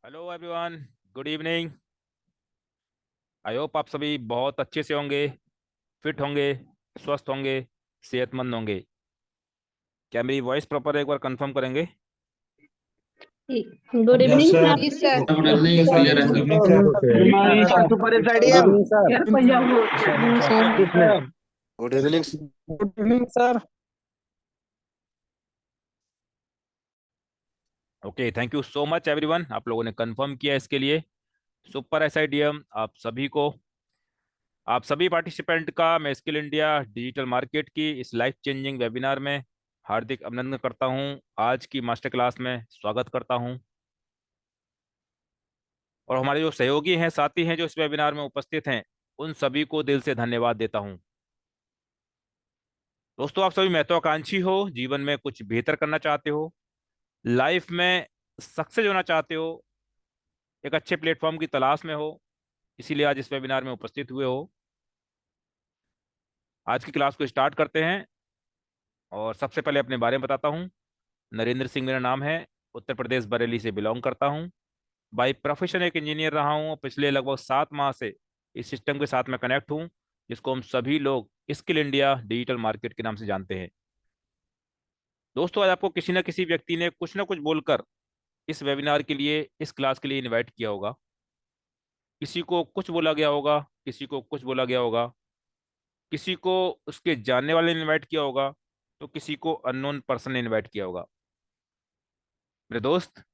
Hello everyone. Good evening. I hope आप सभी बहुत अच्छे से होंगे, फिट होंगे, स्वस्थ होंगे, सेहतमंद होंगे। क्या मेरी वॉइस प्रॉपर एक बार कंफर्म करेंगे? Good yes evening sir. Sir. जी सर। गुड इवनिंग, क्लियर है good sir. Evening sir. Good evening sir super stadium. Okay. Good evening. Good evening sir. Okay, thank you so much everyone, आप लोगों ने confirm किया इसके लिए। Super SIDM आप सभी पार्टिसिपेंट का मैं स्किल इंडिया डिजिटल मार्केट की इस लाइफ चेंजिंग वेबिनार में हार्दिक अभिनंदन करता हूं। आज की मास्टर क्लास में स्वागत करता हूं। और हमारे जो सहयोगी हैं, साथी हैं, जो इस वेबिनार में उपस्थित हैं, उन सभी को दिल से धन्यवाद देता हूं। दोस्तों, आप सभी महत्वाकांक्षी हो, जीवन में कुछ बेहतर करना चाहते हो, लाइफ में सक्सेस होना चाहते हो, एक अच्छे प्लेटफॉर्म की तलाश में हो, इसीलिए आज इस वेबिनार में उपस्थित हुए हो। आज की क्लास को स्टार्ट करते हैं। और सबसे पहले अपने बारे में बताता हूँ। नरेंद्र सिंह मेरा नाम है। उत्तर प्रदेश बरेली से बिलोंग करता हूँ। बाई प्रोफेशन एक इंजीनियर रहा हूँ। पिछले लगभग 7 माह से इस सिस्टम के साथ में कनेक्ट हूँ, जिसको हम सभी लोग स्किल इंडिया डिजिटल मार्केट के नाम से जानते हैं। दोस्तों, आज आपको किसी न किसी व्यक्ति ने कुछ ना कुछ बोलकर इस वेबिनार के लिए, इस क्लास के लिए इनवाइट किया होगा। किसी को कुछ बोला गया होगा, किसी को कुछ बोला गया होगा, किसी को उसके जानने वाले ने इनवाइट किया होगा, तो किसी को अननोन पर्सन ने इनवाइट किया होगा। मेरे दोस्त,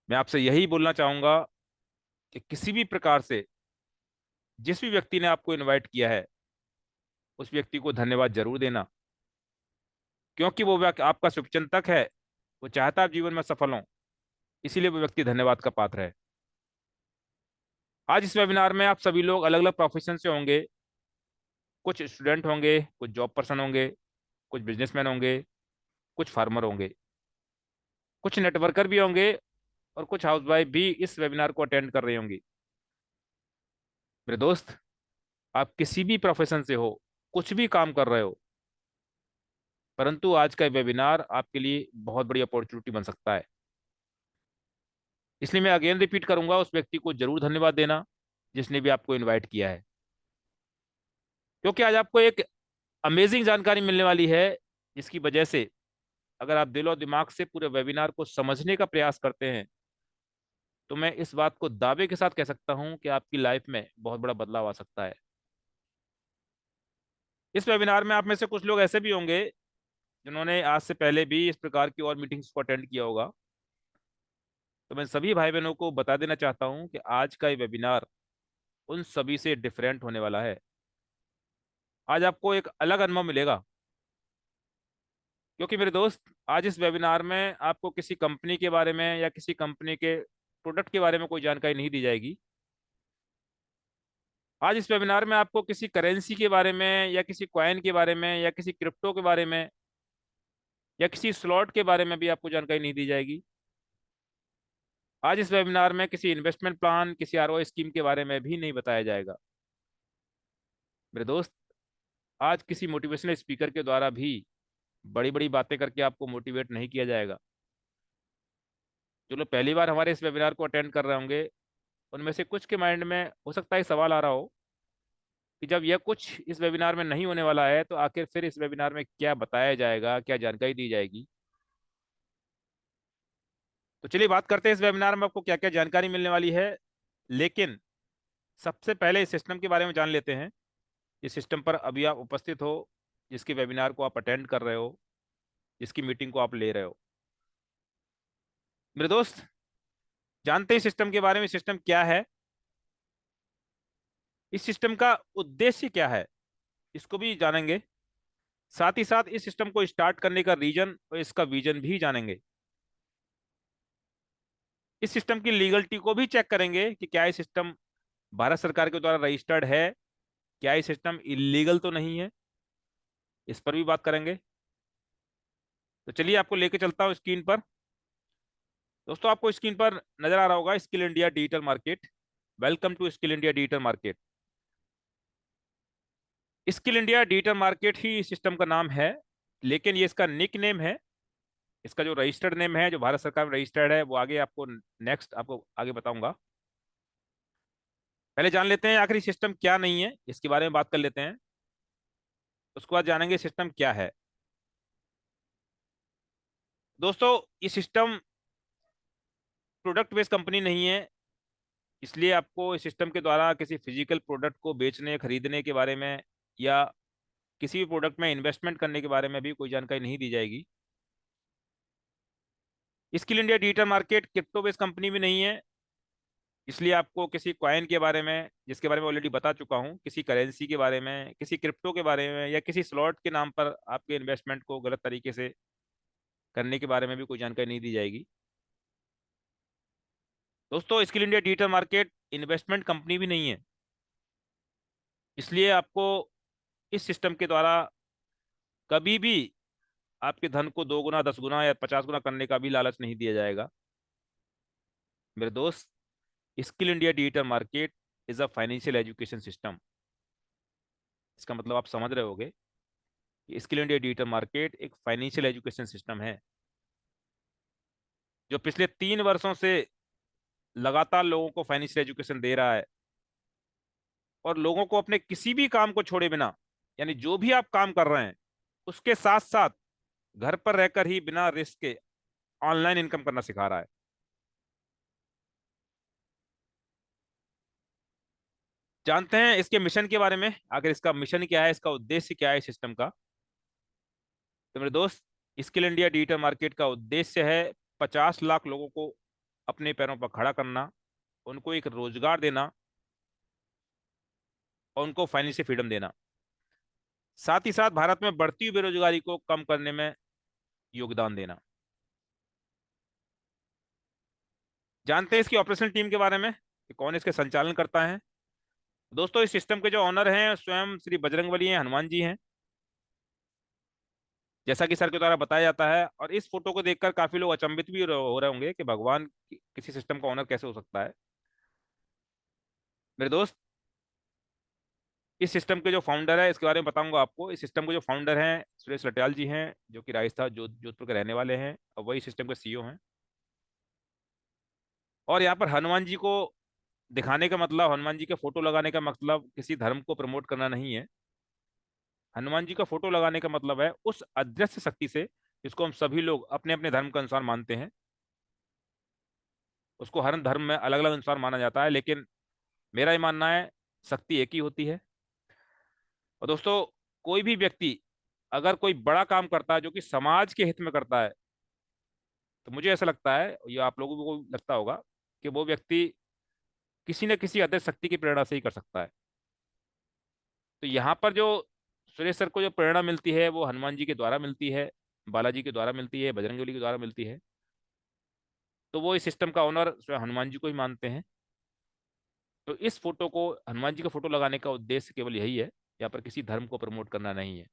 मैं आपसे यही बोलना चाहूंगा कि किसी भी प्रकार से जिस भी व्यक्ति ने आपको इनवाइट किया है, उस व्यक्ति को धन्यवाद जरूर देना, क्योंकि वो व्यक्ति आपका शुभचिंतक है। वो चाहता है आप जीवन में सफल हों, इसीलिए वो व्यक्ति धन्यवाद का पात्र है। आज इस वेबिनार में आप सभी लोग अलग अलग प्रोफेशन से होंगे। कुछ स्टूडेंट होंगे, कुछ जॉब पर्सन होंगे, कुछ बिजनेसमैन होंगे, कुछ फार्मर होंगे, कुछ नेटवर्कर भी होंगे, और कुछ हाउसवाइफ भी इस वेबिनार को अटेंड कर रही होंगी। मेरे दोस्त, आप किसी भी प्रोफेशन से हो, कुछ भी काम कर रहे हो, परंतु आज का वेबिनार आपके लिए बहुत बड़ी अपॉर्चुनिटी बन सकता है। इसलिए मैं अगेन रिपीट करूंगा, उस व्यक्ति को जरूर धन्यवाद देना जिसने भी आपको इनवाइट किया है, क्योंकि आज आपको एक अमेजिंग जानकारी मिलने वाली है, जिसकी वजह से अगर आप दिल और दिमाग से पूरे वेबिनार को समझने का प्रयास करते हैं, तो मैं इस बात को दावे के साथ कह सकता हूं कि आपकी लाइफ में बहुत बड़ा बदलाव आ सकता है। इस वेबिनार में आप में से कुछ लोग ऐसे भी होंगे जिन्होंने आज से पहले भी इस प्रकार की और मीटिंग्स को अटेंड किया होगा। तो मैं सभी भाई बहनों को बता देना चाहता हूं कि आज का ये वेबिनार उन सभी से डिफरेंट होने वाला है। आज आपको एक अलग अनुभव मिलेगा, क्योंकि मेरे दोस्त, आज इस वेबिनार में आपको किसी कंपनी के बारे में या किसी कंपनी के प्रोडक्ट के बारे में कोई जानकारी नहीं दी जाएगी। आज इस वेबिनार में आपको किसी करेंसी के बारे में या किसी कॉइन के बारे में या किसी क्रिप्टो के बारे में या किसी स्लॉट के बारे में भी आपको जानकारी नहीं दी जाएगी। आज इस वेबिनार में किसी इन्वेस्टमेंट प्लान, किसी आरओआई स्कीम के बारे में भी नहीं बताया जाएगा। मेरे दोस्त, आज किसी मोटिवेशनल स्पीकर के द्वारा भी बड़ी बड़ी बातें करके आपको मोटिवेट नहीं किया जाएगा। जो लोग पहली बार हमारे इस वेबिनार को अटेंड कर रहे होंगे, उनमें से कुछ के माइंड में हो सकता है सवाल आ रहा हो कि जब यह कुछ इस वेबिनार में नहीं होने वाला है, तो आखिर फिर इस वेबिनार में क्या बताया जाएगा, क्या जानकारी दी जाएगी। तो चलिए बात करते हैं इस वेबिनार में आपको क्या क्या जानकारी मिलने वाली है। लेकिन सबसे पहले इस सिस्टम के बारे में जान लेते हैं। इस सिस्टम पर अभी आप उपस्थित हो, जिसके वेबिनार को आप अटेंड कर रहे हो, जिसकी मीटिंग को आप ले रहे हो। मेरे दोस्त, जानते हैं सिस्टम के बारे में, सिस्टम क्या है, इस सिस्टम का उद्देश्य क्या है, इसको भी जानेंगे। साथ ही साथ इस सिस्टम को स्टार्ट करने का रीजन और इसका विजन भी जानेंगे। इस सिस्टम की लीगलिटी को भी चेक करेंगे कि क्या ये सिस्टम भारत सरकार के द्वारा रजिस्टर्ड है, क्या ये सिस्टम इलीगल तो नहीं है, इस पर भी बात करेंगे। तो चलिए आपको लेके चलता हूँ स्क्रीन पर। दोस्तों, आपको स्क्रीन पर नजर आ रहा होगा skill India digital market. Welcome to skill India digital market. Skill India digital market ही इस सिस्टम का नाम है, लेकिन ये इसका निक नेम है इसका जो रजिस्टर्ड नेम है, जो भारत सरकार में रजिस्टर्ड है, वो आगे आपको नेक्स्ट आपको आगे बताऊंगा। पहले जान लेते हैं आखिर सिस्टम क्या नहीं है, इसके बारे में बात कर लेते हैं। उसके बाद जानेंगे सिस्टम क्या है। दोस्तों, ये सिस्टम प्रोडक्ट बेस्ड कंपनी नहीं है, इसलिए आपको इस सिस्टम के द्वारा किसी फिजिकल प्रोडक्ट को बेचने खरीदने के बारे में या किसी भी प्रोडक्ट में इन्वेस्टमेंट करने के बारे में भी कोई जानकारी नहीं दी जाएगी। Skill India digital market crypto based company भी नहीं है, इसलिए आपको किसी कॉइन के बारे में, जिसके बारे में ऑलरेडी बता चुका हूं, किसी करेंसी के बारे में, किसी क्रिप्टो के बारे में या किसी स्लॉट के नाम पर आपके इन्वेस्टमेंट को गलत तरीके से करने के बारे में भी कोई जानकारी नहीं दी जाएगी। दोस्तों, skill India digital market investment company भी नहीं है, इसलिए आपको इस सिस्टम के द्वारा कभी भी आपके धन को 2 गुना, 10 गुना या 50 गुना करने का भी लालच नहीं दिया जाएगा। मेरे दोस्त, skill India digital market is a financial education system. इसका मतलब आप समझ रहे होगे कि स्किल इंडिया डिजिटल मार्केट एक फाइनेंशियल एजुकेशन सिस्टम है, जो पिछले 3 वर्षों से लगातार लोगों को फाइनेंशियल एजुकेशन दे रहा है और लोगों को अपने किसी भी काम को छोड़े बिना, यानी जो भी आप काम कर रहे हैं उसके साथ साथ घर पर रहकर ही बिना रिस्क के ऑनलाइन इनकम करना सिखा रहा है। जानते हैं इसके मिशन के बारे में, आखिर इसका मिशन क्या है, इसका उद्देश्य क्या है सिस्टम का। तो मेरे दोस्त, स्किल इंडिया डिजिटल मार्केट का उद्देश्य है 50 लाख लोगों को अपने पैरों पर खड़ा करना, उनको एक रोजगार देना और उनको फाइनेंशियल फ्रीडम देना, साथ ही साथ भारत में बढ़ती हुई बेरोजगारी को कम करने में योगदान देना। जानते हैं इसकी ऑपरेशनल टीम के बारे में कि कौन इसके संचालन करता है। दोस्तों, इस सिस्टम के जो ऑनर हैं स्वयं श्री बजरंगबली हैं, हनुमान जी हैं, जैसा कि सर के द्वारा बताया जाता है। और इस फोटो को देखकर काफी लोग अचंभित भी हो रहे होंगे कि भगवान किसी सिस्टम का ऑनर कैसे हो सकता है। मेरे दोस्त, इस सिस्टम के जो फाउंडर है, इसके बारे में बताऊंगा आपको। इस सिस्टम के जो फाउंडर हैं सुरेश लटियाल जी हैं, जो कि राजस्थान जोधपुर के रहने वाले हैं और वही सिस्टम के सीईओ हैं। और यहाँ पर हनुमान जी को दिखाने का मतलब, हनुमान जी के फोटो लगाने का मतलब किसी धर्म को प्रमोट करना नहीं है। हनुमान जी का फोटो लगाने का मतलब है उस अदृश्य शक्ति से, जिसको हम सभी लोग अपने अपने धर्म के अनुसार मानते हैं। उसको हर धर्म में अलग अलग अनुसार माना जाता है, लेकिन मेरा ये मानना है शक्ति एक ही होती है। और दोस्तों, कोई भी व्यक्ति अगर कोई बड़ा काम करता है जो कि समाज के हित में करता है, तो मुझे ऐसा लगता है, ये आप लोगों को लगता होगा, कि वो व्यक्ति किसी न किसी अदृश्य शक्ति की प्रेरणा से ही कर सकता है। तो यहाँ पर जो सुरेश सर को जो प्रेरणा मिलती है वो हनुमान जी के द्वारा मिलती है, बालाजी के द्वारा मिलती है, बजरंगबली के द्वारा मिलती है। तो वो इस सिस्टम का ओनर स्वयं हनुमान जी को ही मानते हैं। तो इस फोटो को, हनुमान जी का फोटो लगाने का उद्देश्य केवल यही है, यहाँ पर किसी धर्म को प्रमोट करना नहीं है।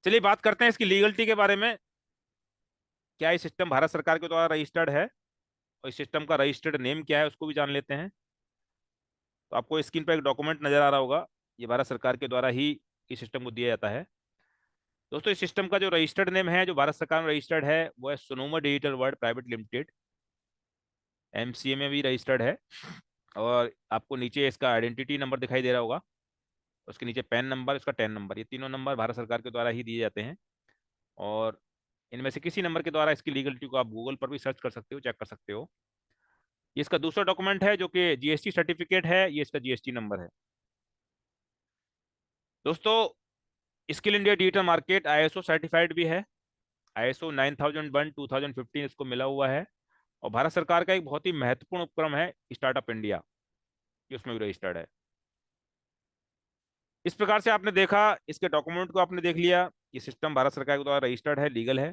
चलिए बात करते हैं इसकी लीगलिटी के बारे में। क्या ये सिस्टम भारत सरकार के द्वारा रजिस्टर्ड है, और इस सिस्टम का रजिस्टर्ड नेम क्या है उसको भी जान लेते हैं। तो आपको स्क्रीन पर एक डॉक्यूमेंट नजर आ रहा होगा, ये भारत सरकार के द्वारा ही इस सिस्टम को दिया जाता है। दोस्तों, इस सिस्टम का जो रजिस्टर्ड नेम है, जो भारत सरकार में रजिस्टर्ड है, वो है Sonoma digital world private limited. MCA में भी रजिस्टर्ड है। और आपको नीचे इसका आइडेंटिटी नंबर दिखाई दे रहा होगा, उसके नीचे पैन नंबर, उसका टैन नंबर, ये तीनों नंबर भारत सरकार के द्वारा ही दिए जाते हैं। और इनमें से किसी नंबर के द्वारा इसकी लीगलिटी को आप गूगल पर भी सर्च कर सकते हो, चेक कर सकते हो। ये इसका दूसरा डॉक्यूमेंट है जो कि जीएसटी सर्टिफिकेट है, ये इसका जीएसटी नंबर है। दोस्तों, skill India digital market ISO certified भी है। आईएसओ 9001 2015 इसको मिला हुआ है। और भारत सरकार का एक बहुत ही महत्वपूर्ण उपक्रम है स्टार्टअप इंडिया, ये उसमें भी रजिस्टर्ड है। इस प्रकार से आपने देखा, इसके डॉक्यूमेंट को आपने देख लिया, ये सिस्टम भारत सरकार के द्वारा रजिस्टर्ड है, लीगल है।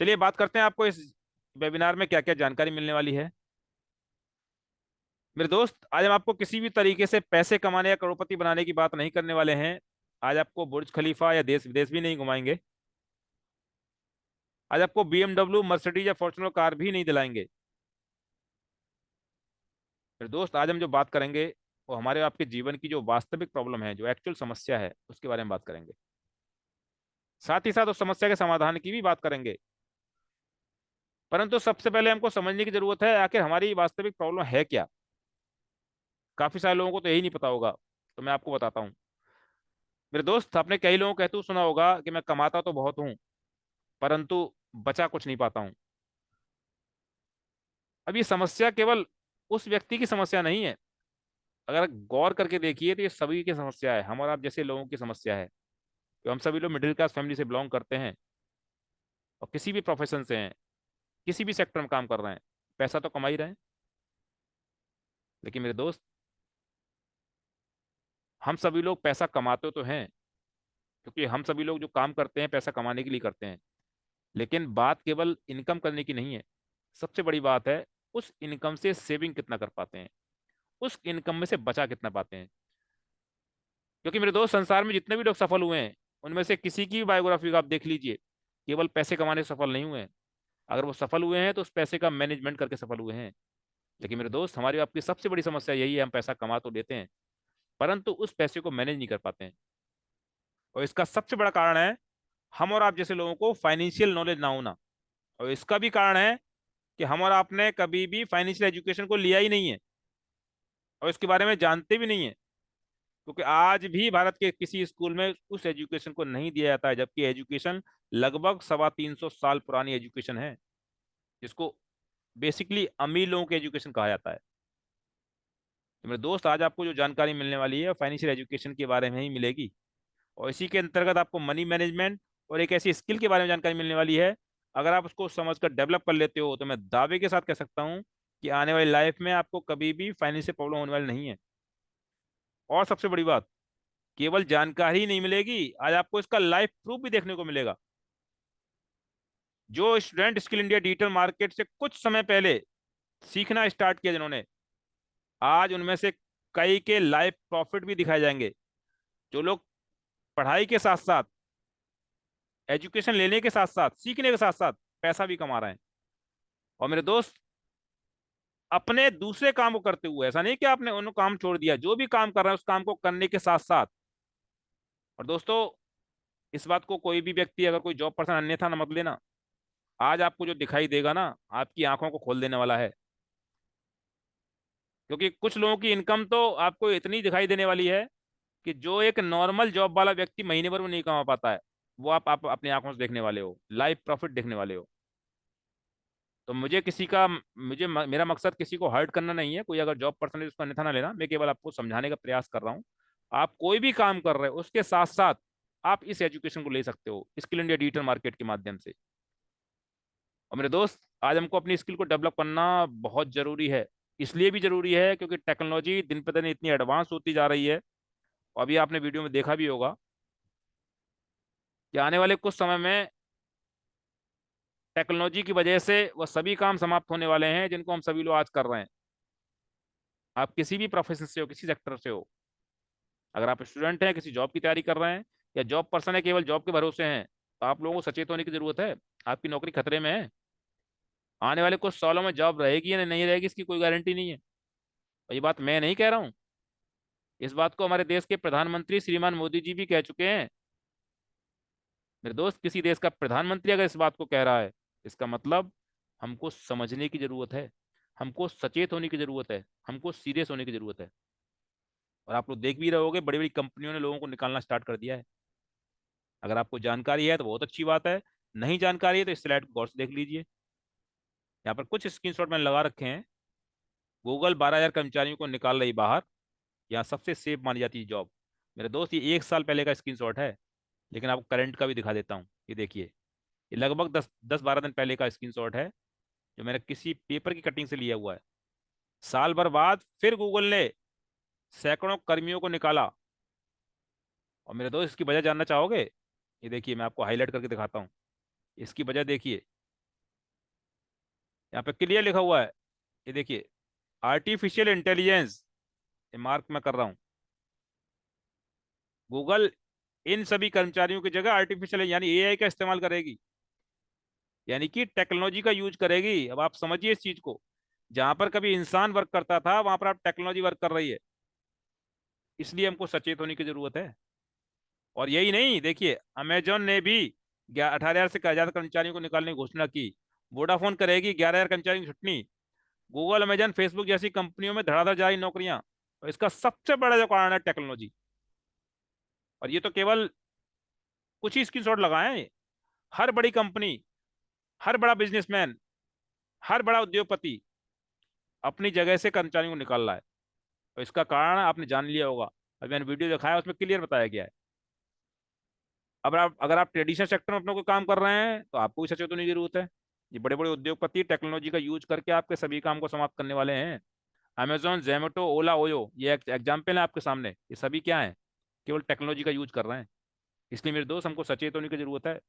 चलिए बात करते हैं आपको इस वेबिनार में क्या क्या जानकारी मिलने वाली है। मेरे दोस्त, आज हम आपको किसी भी तरीके से पैसे कमाने या करोड़पति बनाने की बात नहीं करने वाले हैं। आज आपको बुर्ज खलीफा या देश विदेश भी नहीं घुमाएंगे। आज आपको बीएमडब्ल्यू, मर्सिडीज या फॉर्च्यूनर कार भी नहीं दिलाएंगे। मेरे दोस्त, आज हम जो बात करेंगे वो हमारे आपके जीवन की जो वास्तविक प्रॉब्लम है, जो एक्चुअल समस्या है, उसके बारे में बात करेंगे। साथ ही साथ उस समस्या के समाधान की भी बात करेंगे। परंतु सबसे पहले हमको समझने की जरूरत है आखिर हमारी वास्तविक प्रॉब्लम है क्या। काफी सारे लोगों को तो यही नहीं पता होगा, तो मैं आपको बताता हूँ। मेरे दोस्त, आपने कई लोगों को कहते हुए सुना होगा कि मैं कमाता तो बहुत हूँ परंतु बचा कुछ नहीं पाता हूँ। अब ये समस्या केवल उस व्यक्ति की समस्या नहीं है। अगर गौर करके देखिए तो ये सभी की समस्या है, हम और आप जैसे लोगों की समस्या है। तो हम सभी लोग मिडिल क्लास फैमिली से बिलोंग करते हैं और किसी भी प्रोफेशन से हैं, किसी भी सेक्टर में काम कर रहे हैं, पैसा तो कमा ही रहे हैं। लेकिन मेरे दोस्त, हम सभी लोग पैसा कमाते तो हैं, क्योंकि हम सभी लोग जो काम करते हैं पैसा कमाने के लिए करते हैं। लेकिन बात केवल इनकम करने की नहीं है। सबसे बड़ी बात है उस इनकम से सेविंग कितना कर पाते हैं, उस इनकम में से बचा कितना पाते हैं। क्योंकि मेरे दोस्त, संसार में जितने भी लोग सफल हुए हैं उनमें से किसी की भी बायोग्राफी को आप देख लीजिए, केवल पैसे कमाने से सफल नहीं हुए हैं। अगर वो सफल हुए हैं तो उस पैसे का मैनेजमेंट करके सफल हुए हैं। लेकिन मेरे दोस्त, हमारी आपकी सबसे बड़ी समस्या यही है, हम पैसा कमा तो लेते हैं परंतु उस पैसे को मैनेज नहीं कर पाते हैं। और इसका सबसे बड़ा कारण है हम और आप जैसे लोगों को फाइनेंशियल नॉलेज ना होना। और इसका भी कारण है कि हम और आपने कभी भी फाइनेंशियल एजुकेशन को लिया ही नहीं है और इसके बारे में जानते भी नहीं है। क्योंकि आज भी भारत के किसी स्कूल में उस एजुकेशन को नहीं दिया जाता है, जबकि एजुकेशन लगभग 350 साल पुरानी एजुकेशन है, जिसको बेसिकली अमीर लोगों की एजुकेशन कहा जाता है। तो मेरे दोस्त, आज आपको जो जानकारी मिलने वाली है फाइनेंशियल एजुकेशन के बारे में ही मिलेगी। और इसी के अंतर्गत आपको मनी मैनेजमेंट और एक ऐसी स्किल के बारे में जानकारी मिलने वाली है। अगर आप उसको समझकर डेवलप कर लेते हो तो मैं दावे के साथ कह सकता हूँ कि आने वाली लाइफ में आपको कभी भी फाइनेंशियल प्रॉब्लम होने वाली नहीं है। और सबसे बड़ी बात, केवल जानकारी ही नहीं मिलेगी, आज आपको इसका लाइफ प्रूफ भी देखने को मिलेगा। जो student skill India digital market से कुछ समय पहले सीखना स्टार्ट किया जिन्होंने, आज उनमें से कई के लाइफ प्रॉफिट भी दिखाए जाएंगे। जो लोग पढ़ाई के साथ साथ, एजुकेशन लेने के साथ साथ, सीखने के साथ साथ पैसा भी कमा रहे हैं। और मेरे दोस्त, अपने दूसरे काम को करते हुए, ऐसा नहीं कि आपने उन काम छोड़ दिया, जो भी काम कर रहे हैं उस काम को करने के साथ साथ। और दोस्तों, इस बात को कोई भी व्यक्ति, अगर कोई जॉब पर्सन अन्यथा ना मत लेना। आज आपको जो दिखाई देगा ना, आपकी आंखों को खोल देने वाला है। क्योंकि कुछ लोगों की इनकम तो आपको इतनी दिखाई देने वाली है कि जो एक नॉर्मल जॉब वाला व्यक्ति महीने भर में नहीं कमा पाता है, वो आप अपनी आंखों से देखने वाले हो, लाइव प्रॉफिट देखने वाले हो। तो मुझे किसी का मुझे मेरा मकसद किसी को हर्ट करना नहीं है। कोई अगर जॉब पर्सन है उसको अन्यथा ना लेना, मैं केवल आपको समझाने का प्रयास कर रहा हूँ। आप कोई भी काम कर रहे हो उसके साथ साथ आप इस एजुकेशन को ले सकते हो स्किल इंडिया डिजिटल मार्केट के माध्यम से। और मेरे दोस्त, आज हमको अपनी स्किल को डेवलप करना बहुत जरूरी है। इसलिए भी जरूरी है क्योंकि टेक्नोलॉजी दिन पर दिन इतनी एडवांस होती जा रही है। और अभी आपने वीडियो में देखा भी होगा कि आने वाले कुछ समय में टेक्नोलॉजी की वजह से वह सभी काम समाप्त होने वाले हैं जिनको हम सभी लोग आज कर रहे हैं। आप किसी भी प्रोफेशन से हो, किसी सेक्टर से हो, अगर आप स्टूडेंट हैं, किसी जॉब की तैयारी कर रहे हैं, या जॉब पर्सन है केवल जॉब के भरोसे हैं, तो आप लोगों को सचेत होने की जरूरत है। आपकी नौकरी खतरे में है। आने वाले कुछ सालों में जॉब रहेगी या नहीं रहेगी इसकी कोई गारंटी नहीं है। और ये बात मैं नहीं कह रहा हूँ, इस बात को हमारे देश के प्रधानमंत्री श्रीमान मोदी जी भी कह चुके हैं। मेरे दोस्त, किसी देश का प्रधानमंत्री अगर इस बात को कह रहा है, इसका मतलब हमको समझने की जरूरत है, हमको सचेत होने की जरूरत है, हमको सीरियस होने की जरूरत है। और आप लोग देख भी रहे होगे, बड़ी बड़ी कंपनियों ने लोगों को निकालना स्टार्ट कर दिया है। अगर आपको जानकारी है तो बहुत अच्छी बात है, नहीं जानकारी है तो इस स्लाइड को गौर से देख लीजिए। यहाँ पर कुछ स्क्रीनशॉट मैंने लगा रखे हैं। गूगल 12,000 कर्मचारियों को निकाल रही बाहर, यहाँ सबसे सेफ मानी जाती है जॉब। मेरे दोस्त, ये 1 साल पहले का स्क्रीनशॉट है, लेकिन आपको करंट का भी दिखा देता हूँ। ये देखिए, ये लगभग 10-12 दिन पहले का स्क्रीनशॉट है, जो मैंने किसी पेपर की कटिंग से लिया हुआ है। साल भर बाद फिर गूगल ने सैकड़ों कर्मियों को निकाला। और मेरे दोस्त, इसकी वजह जानना चाहोगे? ये देखिए, मैं आपको हाईलाइट करके दिखाता हूँ। इसकी वजह देखिए, यहाँ पे क्लियर लिखा हुआ है। ये देखिए, आर्टिफिशियल इंटेलिजेंस, ये मार्क मैं कर रहा हूँ। गूगल इन सभी कर्मचारियों की जगह आर्टिफिशियल यानी एआई का इस्तेमाल करेगी, यानी कि टेक्नोलॉजी का यूज करेगी। अब आप समझिए इस चीज को, जहां पर कभी इंसान वर्क करता था वहां पर आप टेक्नोलॉजी वर्क कर रही है। इसलिए हमको सचेत होने की जरूरत है। और यही नहीं, देखिए अमेजोन ने भी 18,000 से 1,000 कर्मचारियों को निकालने की घोषणा की। वोडाफोन करेगी 11,000 कर्मचारियों की छुट्टी। गूगल, अमेजन, फेसबुक जैसी कंपनियों में धड़ाधड़ जा रही नौकरियां। और इसका सबसे बड़ा जो कारण है टेक्नोलॉजी। और ये तो केवल कुछ ही स्क्रीनशॉट लगाए हैं। हर बड़ी कंपनी, हर बड़ा बिजनेसमैन, हर बड़ा उद्योगपति अपनी जगह से कर्मचारियों को निकाल रहा है। और इसका कारण आपने जान लिया होगा, अभी मैंने वीडियो दिखाया उसमें क्लियर बताया गया है। अब आप, अगर आप ट्रेडिशनल सेक्टर में अपने को काम कर रहे हैं तो आपको भी सचेत होने की जरूरत है। ये बड़े बड़े उद्योगपति टेक्नोलॉजी का यूज करके आपके सभी काम को समाप्त करने वाले हैं। अमेजोन, जोमेटो, ओला, ओयो, ये एक एग्जाम्पल है आपके सामने। ये सभी क्या है, केवल टेक्नोलॉजी का यूज कर रहे हैं। इसलिए मेरे दोस्त, हमको सचेत होने की जरूरत है,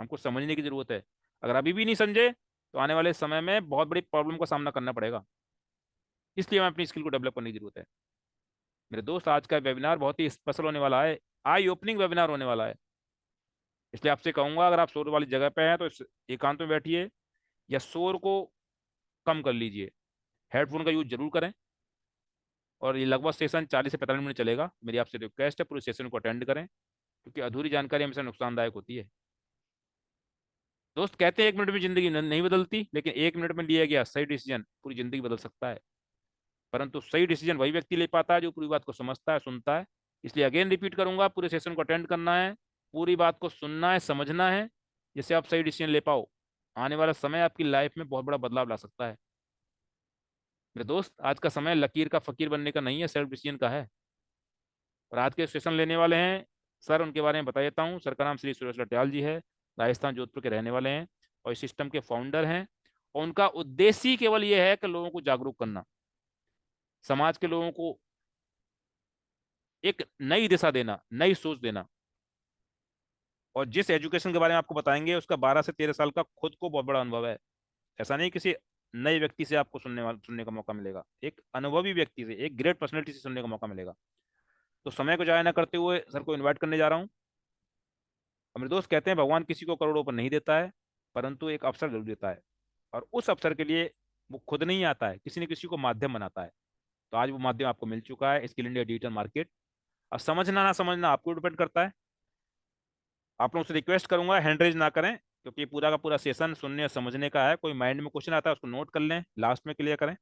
हमको समझने की जरूरत है। अगर अभी भी नहीं समझे तो आने वाले समय में बहुत बड़ी प्रॉब्लम का सामना करना पड़ेगा। इसलिए हमें अपनी स्किल को डेवलप करने की जरूरत है। मेरे दोस्त, आज का वेबिनार बहुत ही स्पेशल होने वाला है, आई ओपनिंग वेबिनार होने वाला है। इसलिए आपसे कहूंगा, अगर आप शोर वाली जगह पे हैं तो एकांत में बैठिए या शोर को कम कर लीजिए। हेडफोन का यूज जरूर करें। और ये लगभग सेशन 40 से 45 मिनट चलेगा। मेरी आपसे रिक्वेस्ट है, पूरे सेशन को अटेंड करें, क्योंकि अधूरी जानकारी हमेशा नुकसानदायक होती है। दोस्त कहते हैं 1 मिनट में जिंदगी नहीं बदलती, लेकिन 1 मिनट में लिया गया सही डिसीजन पूरी जिंदगी बदल सकता है। परंतु सही डिसीजन वही व्यक्ति ले पाता है जो पूरी बात को समझता है, सुनता है। इसलिए अगेन रिपीट करूंगा, पूरे सेशन को अटेंड करना है, पूरी बात को सुनना है, समझना है, जिससे आप सही डिसीजन ले पाओ। आने वाला समय आपकी लाइफ में बहुत बड़ा बदलाव ला सकता है। मेरे दोस्त, आज का समय लकीर का फकीर बनने का नहीं है, सेल्फ डिसीजन का है। और आज के सेशन लेने वाले हैं सर, उनके बारे में बता देता हूँ। सर का नाम श्री सुरेश लटियाल जी है, राजस्थान जोधपुर के रहने वाले हैं और इस सिस्टम के फाउंडर हैं। और उनका उद्देश्य ही केवल ये है कि लोगों को जागरूक करना, समाज के लोगों को एक नई दिशा देना, नई सोच देना। और जिस एजुकेशन के बारे में आपको बताएंगे उसका 12 से 13 साल का खुद को बहुत बड़ा अनुभव है। ऐसा नहीं किसी नए व्यक्ति से आपको सुनने का मौका मिलेगा, एक अनुभवी व्यक्ति से, एक ग्रेट पर्सनैलिटी से सुनने का मौका मिलेगा। तो समय को जाया ना करते हुए सर को इन्वाइट करने जा रहा हूँ। मेरे दोस्त कहते हैं, भगवान किसी को करोड़ों पर नहीं देता है, परंतु एक अवसर जरूर देता है। और उस अवसर के लिए वो खुद नहीं आता है, किसी न किसी को माध्यम बनाता है। तो आज वो माध्यम आपको मिल चुका है, स्किल इंडिया डिजिटल मार्केट। अब समझना ना समझना आपको डिपेंड करता है। आप लोगों से रिक्वेस्ट करूंगा, हैंड रेज ना करें, क्योंकि पूरा का पूरा सेशन सुनने और समझने का है। कोई माइंड में क्वेश्चन आता है उसको नोट कर लें, लास्ट में क्लियर करें।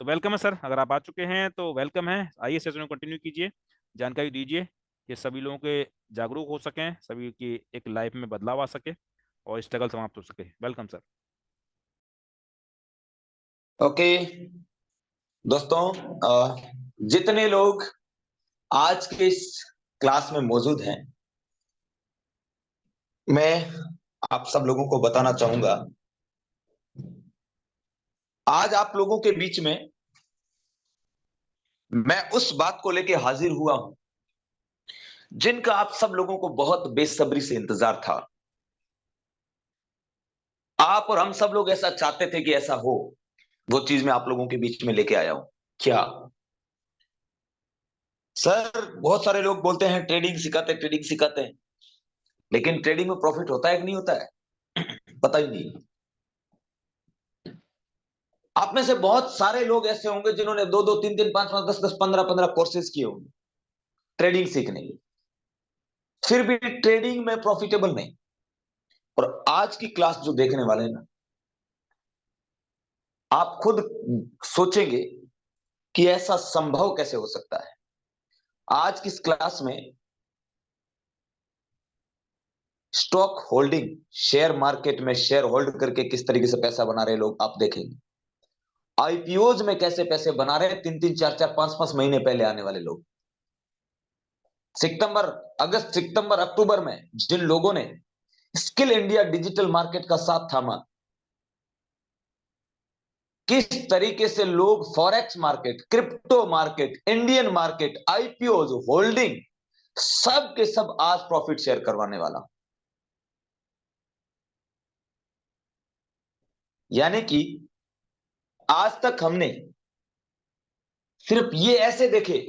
तो वेलकम है सर, अगर आप आ चुके हैं तो वेलकम है। आइए सेशन को कंटिन्यू कीजिए, जानकारी दीजिए कि सभी लोगों के जागरूक हो सकें, सभी की एक लाइफ में बदलाव आ सके और स्ट्रगल समाप्त हो सके। Welcome sir. ओके दोस्तों, जितने लोग आज के इस क्लास में मौजूद हैं, मैं आप सब लोगों को बताना चाहूंगा, आज आप लोगों के बीच में मैं उस बात को लेकर हाजिर हुआ हूं जिनका आप सब लोगों को बहुत बेसब्री से इंतजार था। आप और हम सब लोग ऐसा चाहते थे कि ऐसा हो। वो चीज मैं आप लोगों के बीच में लेके आया हूं। क्या सर, बहुत सारे लोग बोलते हैं ट्रेडिंग सिखाते हैं, लेकिन ट्रेडिंग में प्रॉफिट होता है कि नहीं होता है? पता ही नहीं। आप में से बहुत सारे लोग ऐसे होंगे जिन्होंने 2-2, 3-3, 5-5, 10-10, 15-15 कोर्सेज किए होंगे ट्रेडिंग सीखने के, फिर भी ट्रेडिंग में प्रॉफिटेबल नहीं। और आज की क्लास जो देखने वाले हैं ना, आप खुद सोचेंगे कि ऐसा संभव कैसे हो सकता है। आज की इस क्लास में स्टॉक होल्डिंग, शेयर मार्केट में शेयर होल्ड करके किस तरीके से पैसा बना रहे लोग आप देखेंगे। आईपीओज में कैसे पैसे बना रहे हैं 3-3, 4-4, 5-5 महीने पहले आने वाले लोग। सितंबर, अक्टूबर में जिन लोगों ने स्किल इंडिया डिजिटल मार्केट का साथ थामा, किस तरीके से लोग forex market, crypto market, Indian market, IPOs, holding, सब के सब आज प्रॉफिट शेयर करवाने वाला। यानी कि आज तक हमने सिर्फ ये ऐसे देखे,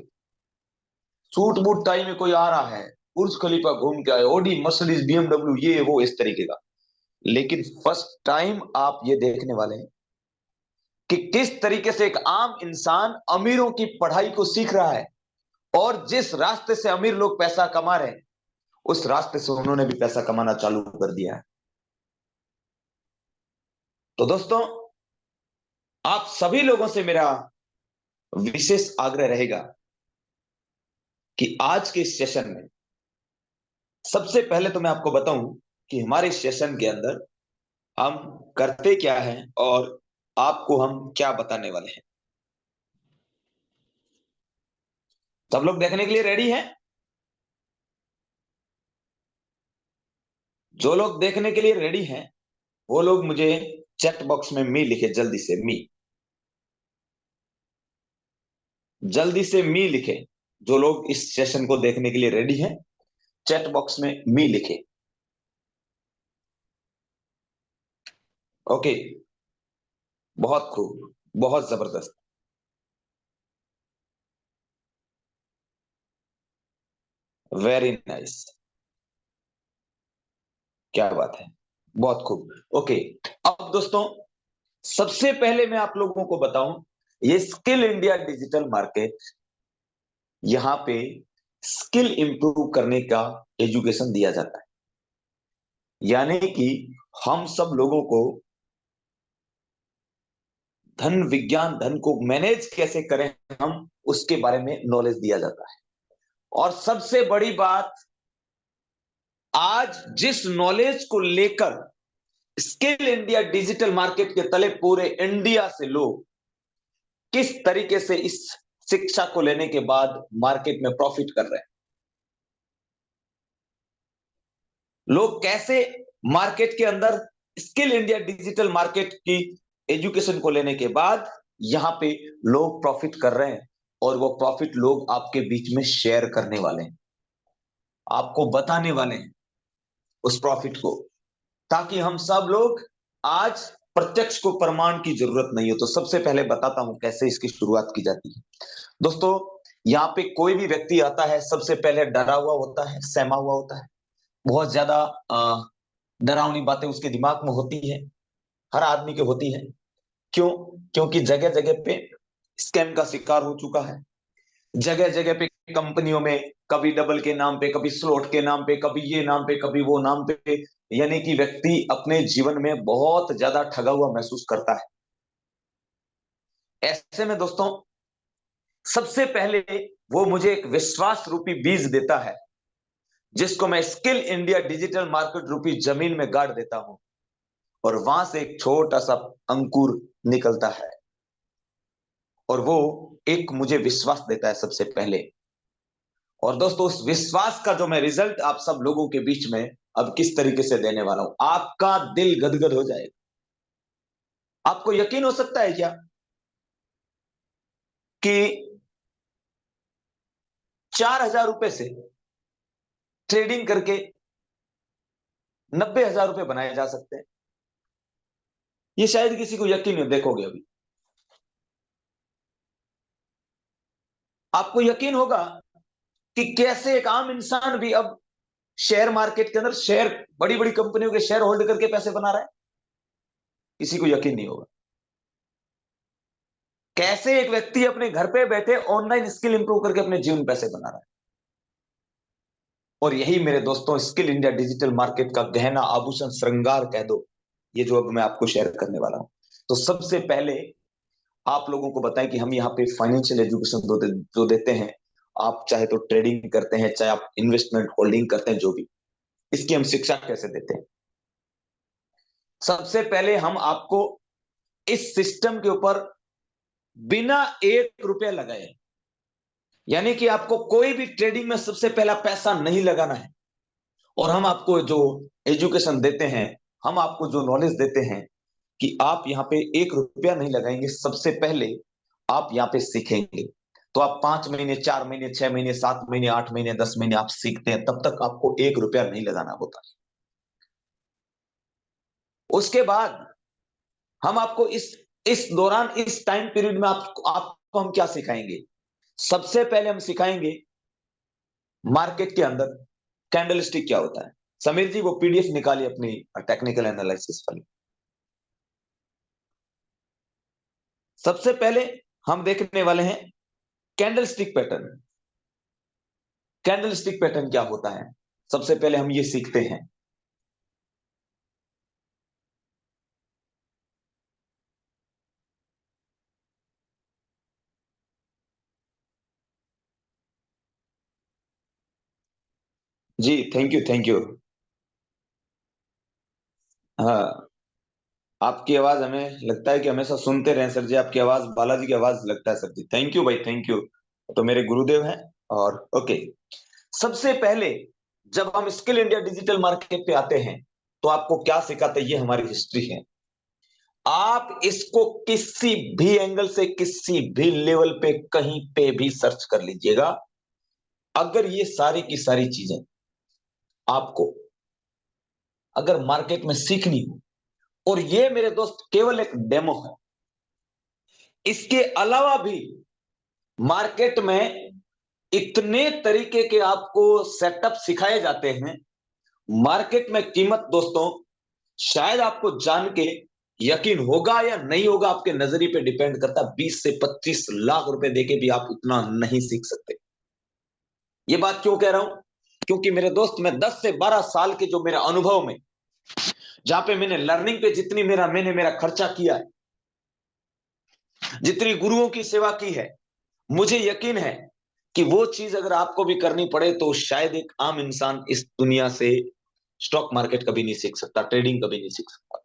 सूट बूट टाई में कोई आ रहा है, बुर्ज खलीफा घूम के आए, ओडी, मर्सिडीज, बीएमडब्ल्यू, ये वो इस तरीके का। लेकिन फर्स्ट टाइम आप ये देखने वाले हैं कि किस तरीके से एक आम इंसान अमीरों की पढ़ाई को सीख रहा है और जिस रास्ते से अमीर लोग पैसा कमा रहे हैं उस रास्ते से उन्होंने भी पैसा कमाना चालू कर दिया है। तो दोस्तों, आप सभी लोगों से मेरा विशेष आग्रह रहेगा कि आज के इस सेशन में सबसे पहले तो मैं आपको बताऊं कि हमारे इस सेशन के अंदर हम करते क्या हैं और आपको हम क्या बताने वाले हैं। सब लोग देखने के लिए रेडी हैं? जो लोग देखने के लिए रेडी हैं वो लोग मुझे चैट बॉक्स में मी लिखे, जल्दी से मी, जल्दी से मी लिखे। जो लोग इस सेशन को देखने के लिए रेडी हैं चैट बॉक्स में मी लिखे। ओके, बहुत खूब, बहुत जबरदस्त, वेरी नाइस, क्या बात है, बहुत खूब। ओके, अब दोस्तों सबसे पहले मैं आप लोगों को बताऊं, ये स्किल इंडिया डिजिटल मार्केट, यहां पे स्किल इंप्रूव करने का एजुकेशन दिया जाता है। यानी कि हम सब लोगों को धन विज्ञान, धन को मैनेज कैसे करें हम, उसके बारे में नॉलेज दिया जाता है। और सबसे बड़ी बात, आज जिस नॉलेज को लेकर स्किल इंडिया डिजिटल मार्केट के तले पूरे इंडिया से लोग किस तरीके से इस शिक्षा को लेने के बाद मार्केट में प्रॉफिट कर रहे हैं, लोग कैसे मार्केट के अंदर स्किल इंडिया डिजिटल मार्केट की एजुकेशन को लेने के बाद यहां पे लोग प्रॉफिट कर रहे हैं, और वो प्रॉफिट लोग आपके बीच में शेयर करने वाले हैं, आपको बताने वाले हैं उस प्रॉफिट को, ताकि हम सब लोग आज प्रत्यक्ष को प्रमाण की जरूरत नहीं हो। तो सबसे पहले बताता हूं कैसे इसकी शुरुआत की जाती है। दोस्तों, यहाँ पे कोई भी व्यक्ति आता है सबसे पहले डरा हुआ होता है, सहमा हुआ होता है, बहुत ज्यादा डरावनी बातें उसके दिमाग में होती है, हर आदमी की होती है। क्यों? क्योंकि जगह जगह पे स्कैम का शिकार हो चुका है, जगह जगह पे कंपनियों में कभी डबल के नाम पे, कभी स्लॉट के नाम पे, कभी ये नाम पे, कभी वो नाम पे, यानी कि व्यक्ति अपने जीवन में बहुत ज्यादा ठगा हुआ महसूस करता है। ऐसे में दोस्तों, सबसे पहले वो मुझे एक विश्वास रूपी बीज देता है, जिसको मैं स्किल इंडिया डिजिटल मार्केट रूपी जमीन में गाड़ देता हूं, और वहां से एक छोटा सा अंकुर निकलता है, और वो एक मुझे विश्वास देता है सबसे पहले। और दोस्तों, उस विश्वास का जो मैं रिजल्ट आप सब लोगों के बीच में अब किस तरीके से देने वाला हूं, आपका दिल गदगद हो जाएगा। आपको यकीन हो सकता है क्या कि 4,000 रुपए से ट्रेडिंग करके 90,000 रुपए बनाए जा सकते हैं? ये शायद किसी को यकीन नहीं, देखोगे अभी आपको यकीन होगा कि कैसे एक आम इंसान भी अब शेयर मार्केट के अंदर शेयर, बड़ी बड़ी कंपनियों के शेयर होल्ड करके पैसे बना रहा है। किसी को यकीन नहीं होगा कैसे एक व्यक्ति अपने घर पे बैठे ऑनलाइन स्किल इंप्रूव करके अपने जीवन में पैसे बना रहा है। और यही मेरे दोस्तों स्किल इंडिया डिजिटल मार्केट का गहना आभूषण श्रृंगार कह दो, ये जो अब मैं आपको शेयर करने वाला हूं। तो सबसे पहले आप लोगों को बताएं कि हम यहाँ पे फाइनेंशियल एजुकेशन जो देते हैं, आप चाहे तो ट्रेडिंग करते हैं, चाहे आप इन्वेस्टमेंट होल्डिंग करते हैं, जो भी, इसकी हम शिक्षा कैसे देते हैं। सबसे पहले हम आपको इस सिस्टम के ऊपर बिना 1 रुपया लगाए, यानी कि आपको कोई भी ट्रेडिंग में सबसे पहला पैसा नहीं लगाना है, और हम आपको जो एजुकेशन देते हैं, हम आपको जो नॉलेज देते हैं कि आप यहाँ पे 1 रुपया नहीं लगाएंगे, सबसे पहले आप यहाँ पे सीखेंगे। तो आप 5 महीने, 4 महीने, 6 महीने, 7 महीने, 8 महीने, 10 महीने आप सीखते हैं, तब तक आपको 1 रुपया नहीं लगाना होता। उसके बाद हम आपको इस दौरान, इस टाइम पीरियड में आपको हम क्या सिखाएंगे? सबसे पहले हम सिखाएंगे मार्केट के अंदर कैंडल स्टिक क्या होता है। समीर जी, वो पीडीएफ निकालिए अपनी टेक्निकल एनालिसिस वाली। सबसे पहले हम देखने वाले हैं candle stick pattern. Candlestick pattern क्या होता है, सबसे पहले हम ये सीखते हैं। जी थैंक यू थैंक यू। हाँ, आपकी आवाज हमें लगता है कि हमेशा सुनते रहें सर जी, आपकी आवाज बालाजी की आवाज लगता है सर जी। थैंक यू भाई, थैंक यू। तो मेरे गुरुदेव हैं। और ओके, सबसे पहले जब हम स्किल इंडिया डिजिटल मार्केट पे आते हैं तो आपको क्या सिखाते हैं, ये हमारी हिस्ट्री है। आप इसको किसी भी एंगल से, किसी भी लेवल पे, कहीं पे भी सर्च कर लीजिएगा। अगर ये सारी की सारी चीजें आपको अगर मार्केट में सीखनी हो, और ये मेरे दोस्त केवल एक डेमो है, इसके अलावा भी मार्केट में इतने तरीके के आपको सेटअप सिखाए जाते हैं। मार्केट में कीमत दोस्तों, शायद आपको जान के यकीन होगा या नहीं होगा, आपके नजरिए पे डिपेंड करता है। 20 से 25 लाख रुपए देके भी आप उतना नहीं सीख सकते। ये बात क्यों कह रहा हूं, क्योंकि मेरे दोस्त, मैं 10 से 12 साल के जो मेरा अनुभव में, जहां पे मैंने लर्निंग पे जितनी मैंने मेरा खर्चा किया है, जितनी गुरुओं की सेवा की है, मुझे यकीन है कि वो चीज अगर आपको भी करनी पड़े तो शायद एक आम इंसान इस दुनिया से स्टॉक मार्केट कभी नहीं सीख सकता, ट्रेडिंग कभी नहीं सीख सकता।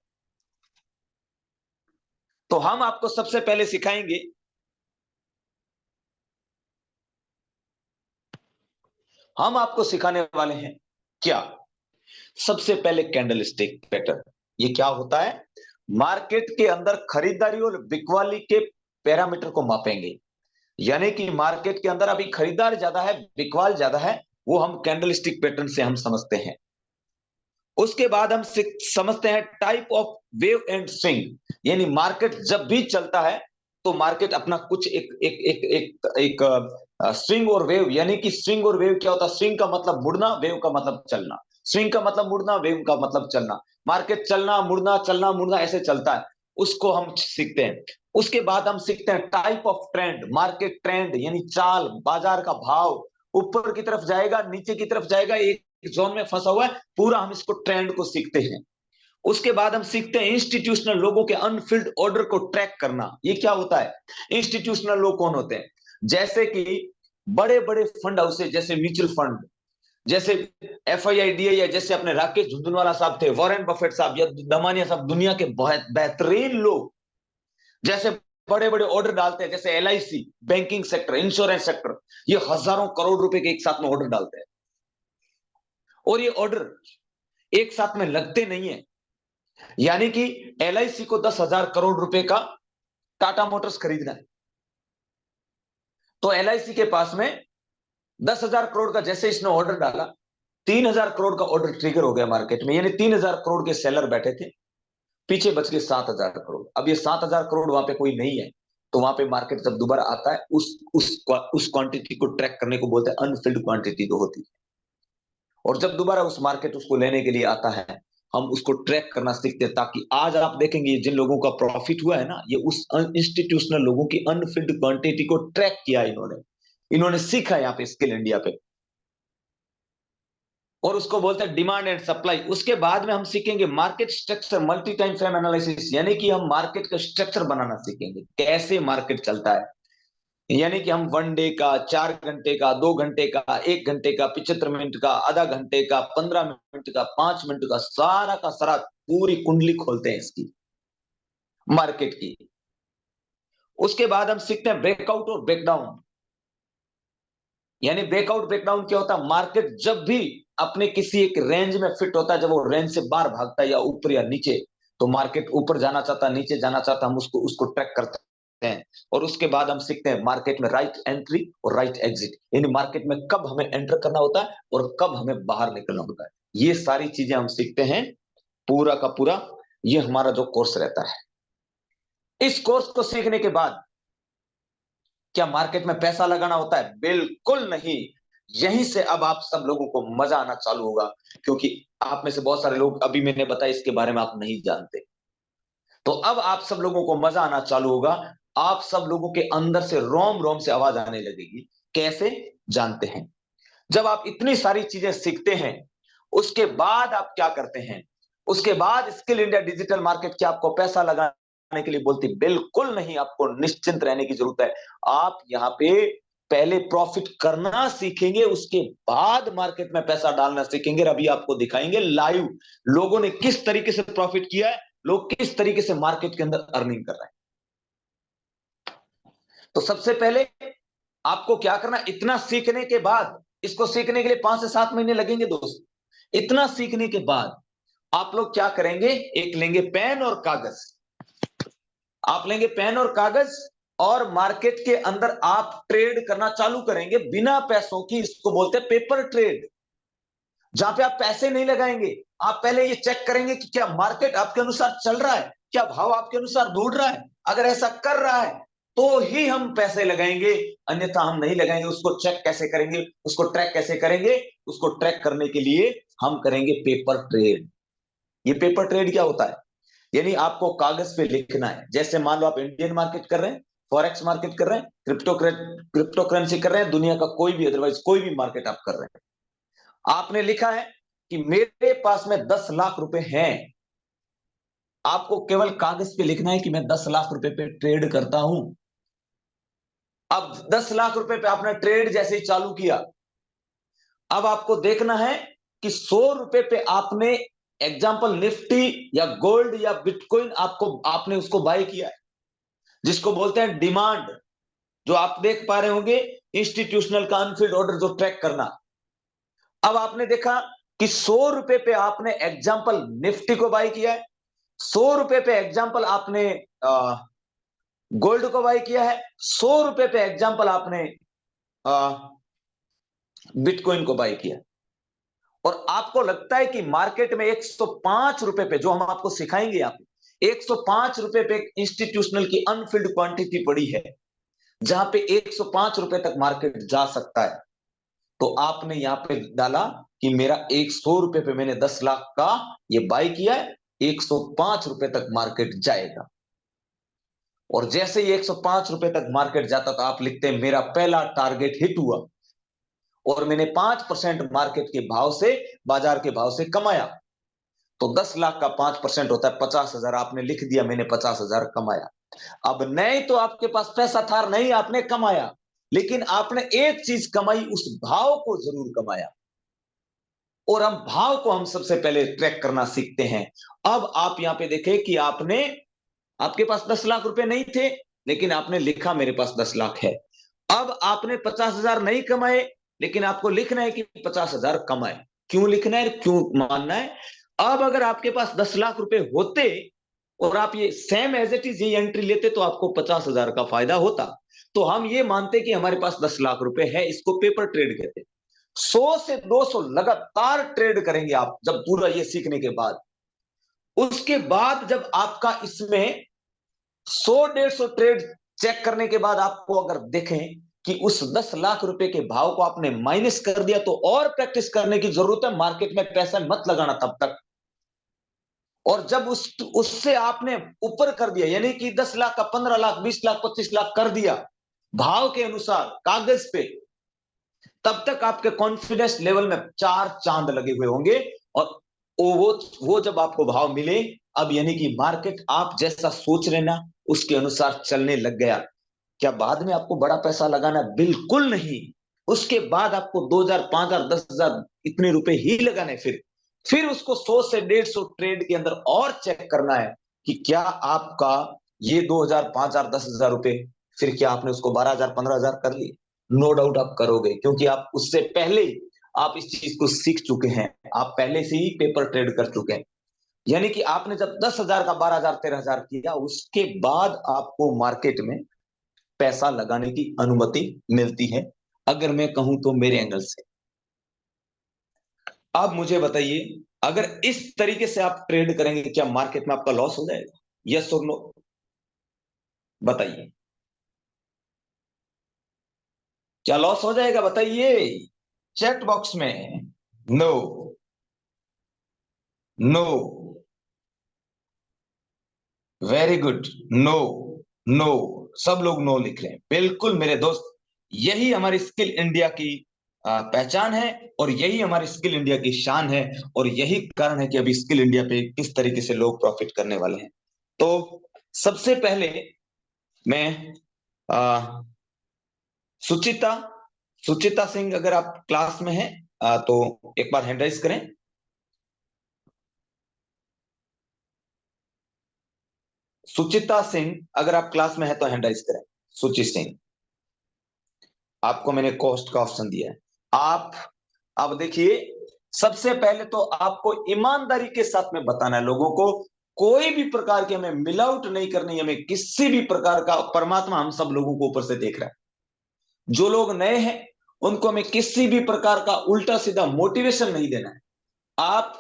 तो हम आपको सबसे पहले सिखाएंगे, हम आपको सिखाने वाले हैं क्या, सबसे पहले कैंडल स्टिक पैटर्न। ये क्या होता है, मार्केट के अंदर खरीदारी और बिकवाली के पैरामीटर को मापेंगे। यानी कि मार्केट के अंदर अभी खरीदार ज्यादा है, बिकवाल ज्यादा है, वो हम कैंडल स्टिक पैटर्न से हम समझते हैं। उसके बाद हम समझते हैं type of wave and swing. यानी मार्केट जब भी चलता है तो मार्केट अपना कुछ एक एक एक एक, एक स्विंग और वेव, यानी कि स्विंग और वेव क्या होता है, स्विंग का मतलब मुड़ना, वेव का मतलब चलना। स्विंग का मतलब मुड़ना, वेव का मतलब चलना। मार्केट चलना मुड़ना ऐसे चलता है, उसको हम सीखते हैं। उसके बाद हम सीखते हैं type of trend, market trend यानी चाल, बाजार का भाव, ऊपर की तरफ जाएगा, नीचे की तरफ जाएगा, एक जोन में फंसा हुआ है, पूरा हम इसको ट्रेंड को सीखते हैं। उसके बाद हम सीखते हैं इंस्टीट्यूशनल लोगों के अनफिल्ड ऑर्डर को ट्रैक करना। ये क्या होता है, इंस्टीट्यूशनल लोग कौन होते हैं, जैसे कि बड़े बड़े फंड हाउसेज, जैसे म्यूचुअल फंड, जैसे FIIDA, या जैसे अपने राकेश झुंझुनवाला साहब थे, वॉरेन बफेट साहब या दमानिया साहब, दुनिया के बहुत बेहतरीन लोग, जैसे बड़े बड़े ऑर्डर डालते हैं, जैसे LIC, banking sector, insurance sector, ये हजारों करोड़ रुपए के एक साथ में ऑर्डर डालते हैं। और ये ऑर्डर एक साथ में लगते नहीं है। यानी कि LIC को 10,000 करोड़ रुपए का टाटा मोटर्स खरीदना है, तो LIC के पास में 10,000 करोड़ का जैसे इसने ऑर्डर डाला, 3,000 करोड़ का ऑर्डर ट्रिगर हो गया मार्केट में। यानी 3,000 करोड़ के सेलर बैठे थे, पीछे बच गए 7,000 करोड़। अब ये 7,000 करोड़ वहां पे कोई नहीं है, तो वहां पे मार्केट जब दोबारा आता है, उस क्वांटिटी को ट्रैक करने को बोलते हैं अनफिल्ड क्वांटिटी जो होती है। और जब दोबारा उस मार्केट उसको लेने के लिए आता है, हम उसको ट्रैक करना सीखते हैं, ताकि आज आप देखेंगे जिन लोगों का प्रॉफिट हुआ है ना, ये उस इंस्टीट्यूशनल लोगों की अनफिल्ड क्वांटिटी को ट्रैक किया इन्होंने, इन्होंने सीखा यहाँ पे स्किल इंडिया पे, और उसको बोलते हैं डिमांड एंड सप्लाई। उसके बाद में हम सीखेंगे market structure, multi time frame analysis, यानी कि हम मार्केट का स्ट्रक्चर बनाना सीखेंगे, कैसे मार्केट चलता है। यानी कि हम 1 डे का, 4 घंटे का, 2 घंटे का, 1 घंटे का, 75 मिनट का, आधा घंटे का, 15 मिनट का, 5 मिनट का, सारा का सारा पूरी कुंडली खोलते हैं इसकी, मार्केट की। उसके बाद हम सीखते हैं ब्रेकआउट और ब्रेकडाउन। यानी ब्रेकआउट ब्रेकडाउन क्या होता है, मार्केट जब भी अपने किसी एक रेंज में फिट होता है, जब वो रेंज से बाहर भागता है, या ऊपर या नीचे, तो मार्केट ऊपर जाना चाहता है, नीचे जाना चाहता है, हम उसको उसको ट्रैक करते हैं। और उसके बाद हम सीखते हैं मार्केट में राइट एंट्री और राइट एग्जिट, यानी मार्केट में कब हमें एंटर करना होता है और कब हमें बाहर निकलना होता है। ये सारी चीजें हम सीखते हैं, पूरा का पूरा ये हमारा जो कोर्स रहता है। इस कोर्स को सीखने के बाद क्या मार्केट में पैसा लगाना होता है? बिल्कुल नहीं। यहीं से अब आप सब लोगों को मजा आना चालू होगा, क्योंकि आप में से बहुत सारे लोग, अभी मैंने बताया, इसके बारे में आप नहीं जानते। तो अब आप सब लोगों को मजा आना चालू होगा, आप सब लोगों के अंदर से रोम रोम से आवाज आने लगेगी। कैसे? जानते हैं। जब आप इतनी सारी चीजें सीखते हैं, उसके बाद आप क्या करते हैं? उसके बाद स्किल इंडिया डिजिटल मार्केट क्या आपको पैसा लगाने के लिए बोलती? बिल्कुल नहीं, आपको निश्चिंत रहने की जरूरत है। आप यहाँ पे पहले प्रॉफिट करना सीखेंगे, उसके बाद मार्केट में पैसा डालना सीखेंगे। अभी आपको दिखाएंगे लाइव लोगों ने किस तरीके से प्रॉफिट किया है, लोग किस तरीके से मार्केट के अंदर अर्निंग कर रहे हैं। तो सबसे पहले आपको क्या करना, इतना सीखने के बाद, इसको सीखने के लिए 5 से 7 महीने लगेंगे दोस्त। इतना सीखने के बाद आप लोग क्या करेंगे, एक लेंगे पेन और कागज। आप लेंगे पेन और कागज और मार्केट के अंदर आप ट्रेड करना चालू करेंगे बिना पैसों की। इसको बोलते हैं पेपर ट्रेड, जहां पे आप पैसे नहीं लगाएंगे। आप पहले ये चेक करेंगे कि क्या मार्केट आपके अनुसार चल रहा है, क्या भाव आपके अनुसार दौड़ रहा है। अगर ऐसा कर रहा है तो ही हम पैसे लगाएंगे, अन्यथा हम नहीं लगाएंगे। उसको चेक कैसे करेंगे, उसको ट्रैक कैसे करेंगे? उसको ट्रैक करने के लिए हम करेंगे पेपर ट्रेड। ये पेपर ट्रेड क्या होता है? यानी आपको कागज पे लिखना है। जैसे मान लो आप इंडियन मार्केट कर रहे हैं, फॉरेक्स मार्केट कर रहे हैं, क्रिप्टो करेंसी कर रहे हैं, दुनिया का कोई भी अदरवाइज कोई भी मार्केट आप कर रहे हैं। आपने लिखा है कि मेरे पास में 10 लाख रुपए हैं। आपको केवल कागज पे लिखना है कि मैं 10 लाख रुपए पे ट्रेड करता हूं। अब 10 लाख रुपए पे आपने ट्रेड जैसे ही चालू किया, अब आपको देखना है कि 100 रुपए पे आपने एग्जांपल निफ्टी या गोल्ड या बिटकॉइन आपने उसको बाय किया है, जिसको बोलते हैं डिमांड। जो आप देख पा रहे होंगे इंस्टीट्यूशनल का अनफील्ड ऑर्डर जो ट्रैक करना। अब आपने देखा कि 100 रुपए पे आपने एग्जांपल निफ्टी को बाय किया है, 100 रुपए पे एग्जांपल आपने गोल्ड को बाय किया है, 100 रुपए पे एग्जांपल आपने बिटकॉइन को बाय किया। और आपको लगता है कि मार्केट में 105 रुपए पे, जो हम आपको सिखाएंगे, आप 105 रुपए पे इंस्टीट्यूशनल की अनफिल्ड क्वांटिटी पड़ी है, जहां पे 105 रुपए तक मार्केट जा सकता है। तो आपने यहां पे डाला कि मेरा 100 रुपए पे मैंने 10 लाख का ये बाय किया है, 105 रुपए तक मार्केट जाएगा। और जैसे ही 105 रुपए तक मार्केट जाता तो आप लिखते हैं मेरा पहला टारगेट हिट हुआ और मैंने 5% मार्केट के भाव से, बाजार के भाव से कमाया। तो 10 लाख का 5% होता है 50,000। आपने लिख दिया मैंने 50,000 कमाया। अब नहीं तो आपके पास पैसा था, नहीं आपने कमाया, लेकिन आपने एक चीज कमाई, उस भाव को जरूर कमाया। और हम भाव को हम सबसे पहले ट्रैक करना सीखते हैं। अब आप यहां पे देखें कि आपके पास 10 लाख रुपए नहीं थे, लेकिन आपने लिखा मेरे पास 10 लाख है। अब आपने 50,000 नहीं कमाए, लेकिन आपको लिखना है कि 50,000 कमाए। क्यों लिखना है, क्यों मानना है? अब अगर आपके पास 10 लाख रुपए होते और आप ये सेम एज इट इज ये एंट्री लेते तो आपको 50,000 का फायदा होता। तो हम ये मानते कि हमारे पास 10 लाख रुपए है, इसको पेपर ट्रेड कहते हैं। 100 से 200 लगातार ट्रेड करेंगे आप जब पूरा ये सीखने के बाद। उसके बाद जब आपका इसमें 100-150 ट्रेड चेक करने के बाद आपको अगर देखें कि उस 10 लाख रुपए के भाव को आपने माइनस कर दिया, तो और प्रैक्टिस करने की जरूरत है। मार्केट में पैसा मत लगाना तब तक। और जब उससे आपने ऊपर कर दिया, यानी कि 10 लाख का 15 लाख, 20 लाख, 25 लाख कर दिया भाव के अनुसार कागज पे, तब तक आपके कॉन्फिडेंस लेवल में 4 चांद लगे हुए होंगे। और वो जब आपको भाव मिले, अब यानी कि मार्केट आप जैसा सोच रहे ना उसके अनुसार चलने लग गया। क्या बाद में आपको बड़ा पैसा लगाना? बिल्कुल नहीं। उसके बाद आपको 2,000, 5,000, 10,000 इतने रुपए ही लगाने। फिर उसको 100 से 150 ट्रेड के अंदर और चेक करना है कि क्या आपका ये 2,000, 5,000, 10,000 रुपए, फिर क्या आपने उसको 12,000, 15,000 कर लिए? नो डाउट आप करोगे, क्योंकि आप उससे पहले आप इस चीज को सीख चुके हैं। आप पहले से ही पेपर ट्रेड कर चुके हैं। यानी कि आपने जब 10,000 का 12,000, 13,000 किया, उसके बाद आपको मार्केट में पैसा लगाने की अनुमति मिलती है, अगर मैं कहूं तो मेरे एंगल से। अब मुझे बताइए, अगर इस तरीके से आप ट्रेड करेंगे, क्या मार्केट में आपका लॉस हो जाएगा? यस और नो बताइए। क्या लॉस हो जाएगा बताइए चैट बॉक्स में। No, no, very good, no, no. सब लोग नो लिख रहे हैं। बिल्कुल मेरे दोस्त, यही हमारी स्किल इंडिया की पहचान है, और यही हमारी स्किल इंडिया की शान है, और यही कारण है कि अभी स्किल इंडिया पे किस तरीके से लोग प्रॉफिट करने वाले हैं। तो सबसे पहले मैं आ, सुचिता सुचिता सिंह, अगर आप क्लास में हैं तो एक बार हैंड राइज करें। सुचिता सिंह, अगर आप क्लास में हैं तो हैंड राइज करें। सुचि सिंह, आपको मैंने कॉस्ट का ऑप्शन दिया है। आप अब देखिए, सबसे पहले तो आपको ईमानदारी के साथ में बताना है लोगों को, कोई भी प्रकार की हमें मिल आउट नहीं करनी, हमें किसी भी प्रकार का, परमात्मा हम सब लोगों को ऊपर से देख रहा है। जो लोग नए हैं उनको हमें किसी भी प्रकार का उल्टा सीधा मोटिवेशन नहीं देना है। आप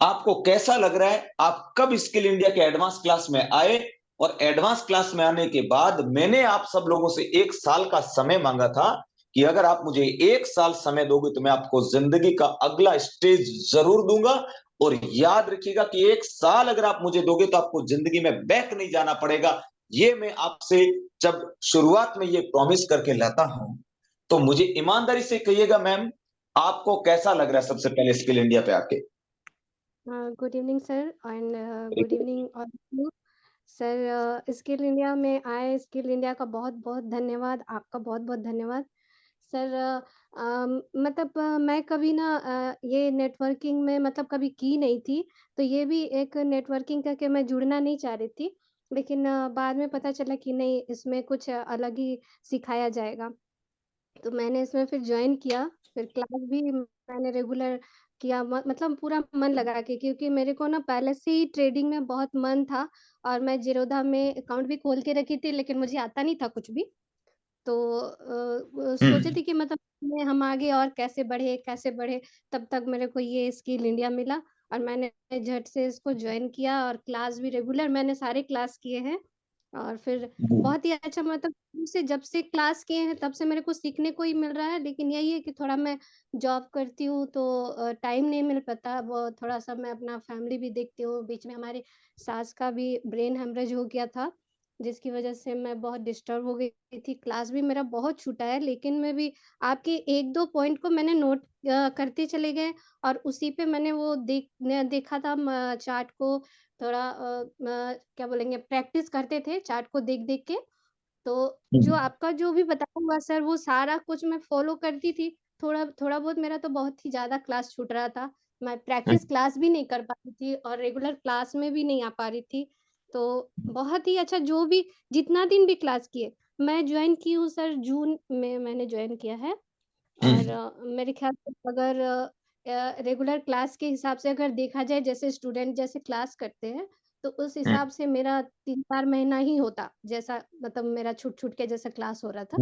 आपको कैसा लग रहा है, आप कब स्किल इंडिया के एडवांस क्लास में आए, और एडवांस क्लास में आने के बाद मैंने आप सब लोगों से 1 साल का समय मांगा था कि अगर आप मुझे 1 साल समय दोगे तो मैं आपको जिंदगी का अगला स्टेज जरूर दूंगा। और याद रखिएगा कि 1 साल अगर आप मुझे दोगे तो आपको जिंदगी में बैक नहीं जाना पड़ेगा। ये मैं आपसे जब शुरुआत में ये प्रॉमिस करके लाता हूं, तो मुझे ईमानदारी से कहिएगा मैम, आपको कैसा लग रहा है सबसे पहले स्किल इंडिया पे आके? Good evening sir and good evening all of you sir. Skill India में आए, स्किल इंडिया का बहुत बहुत धन्यवाद, आपका बहुत बहुत धन्यवाद सर। मतलब मैं कभी ना ये नेटवर्किंग में मतलब कभी की नहीं थी, तो ये भी एक नेटवर्किंग करके मैं जुड़ना नहीं चाह रही थी, लेकिन बाद में पता चला कि नहीं, इसमें कुछ अलग ही सिखाया जाएगा, तो मैंने इसमें फिर जॉइन किया। फिर क्लास भी मैंने रेगुलर किया, मतलब पूरा मन लगा के, क्योंकि मेरे को ना पहले से ही ट्रेडिंग में बहुत मन था, और मैं जीरोधा में अकाउंट भी खोल के रखी थी, लेकिन मुझे आता नहीं था कुछ भी। तो सोचे हम्म। थी कि मतलब में हम आगे और कैसे बढ़े, तब तक मेरे को ये स्किल इंडिया मिला, और मैंने झट से इसको जॉइन किया, और क्लास भी रेगुलर मैंने सारे क्लास किए हैं। और फिर बहुत ही अच्छा, मतलब से जब से क्लास किए हैं तब से मेरे को सीखने को ही मिल रहा है, लेकिन यही है कि थोड़ा मैं जॉब करती हूँ तो टाइम नहीं मिल पाता। वो थोड़ा-सा मैं अपना फैमिली भी देखती हूँ, बीच में हमारे सास का भी ब्रेन हेमरेज हो गया था, जिसकी वजह से मैं बहुत डिस्टर्ब हो गई थी। क्लास भी मेरा बहुत छूटा है, लेकिन मैं भी आपके 1-2 पॉइंट को मैंने नोट करते चले गए, और उसी पे मैंने वो देखा था चार्ट को, थोड़ा क्या बोलेंगे, प्रैक्टिस करते थे चार्ट को देख-देख के। तो जो आपका जो भी बताया हुआ सर, वो सारा कुछ मैं फ़ॉलो करती थी। थोड़ा थोड़ा बहुत मेरा तो बहुत ही ज़्यादा क्लास छूट रहा था। मैं प्रैक्टिस क्लास भी नहीं कर पा रही थी, और रेगुलर क्लास में भी नहीं आ पा रही थी। तो बहुत ही अच्छा, जो भी जितना दिन भी क्लास किए, मैं जॉइन की हूँ सर, जून में मैंने जॉइन किया है। और मेरे ख्याल से अगर रेगुलर क्लास के हिसाब से अगर देखा जाए, जैसे स्टूडेंट जैसे क्लास करते हैं, तो उस हिसाब से मेरा 3-4 महीना ही होता, जैसा मतलब मेरा छूट-छूट के जैसा क्लास हो रहा था।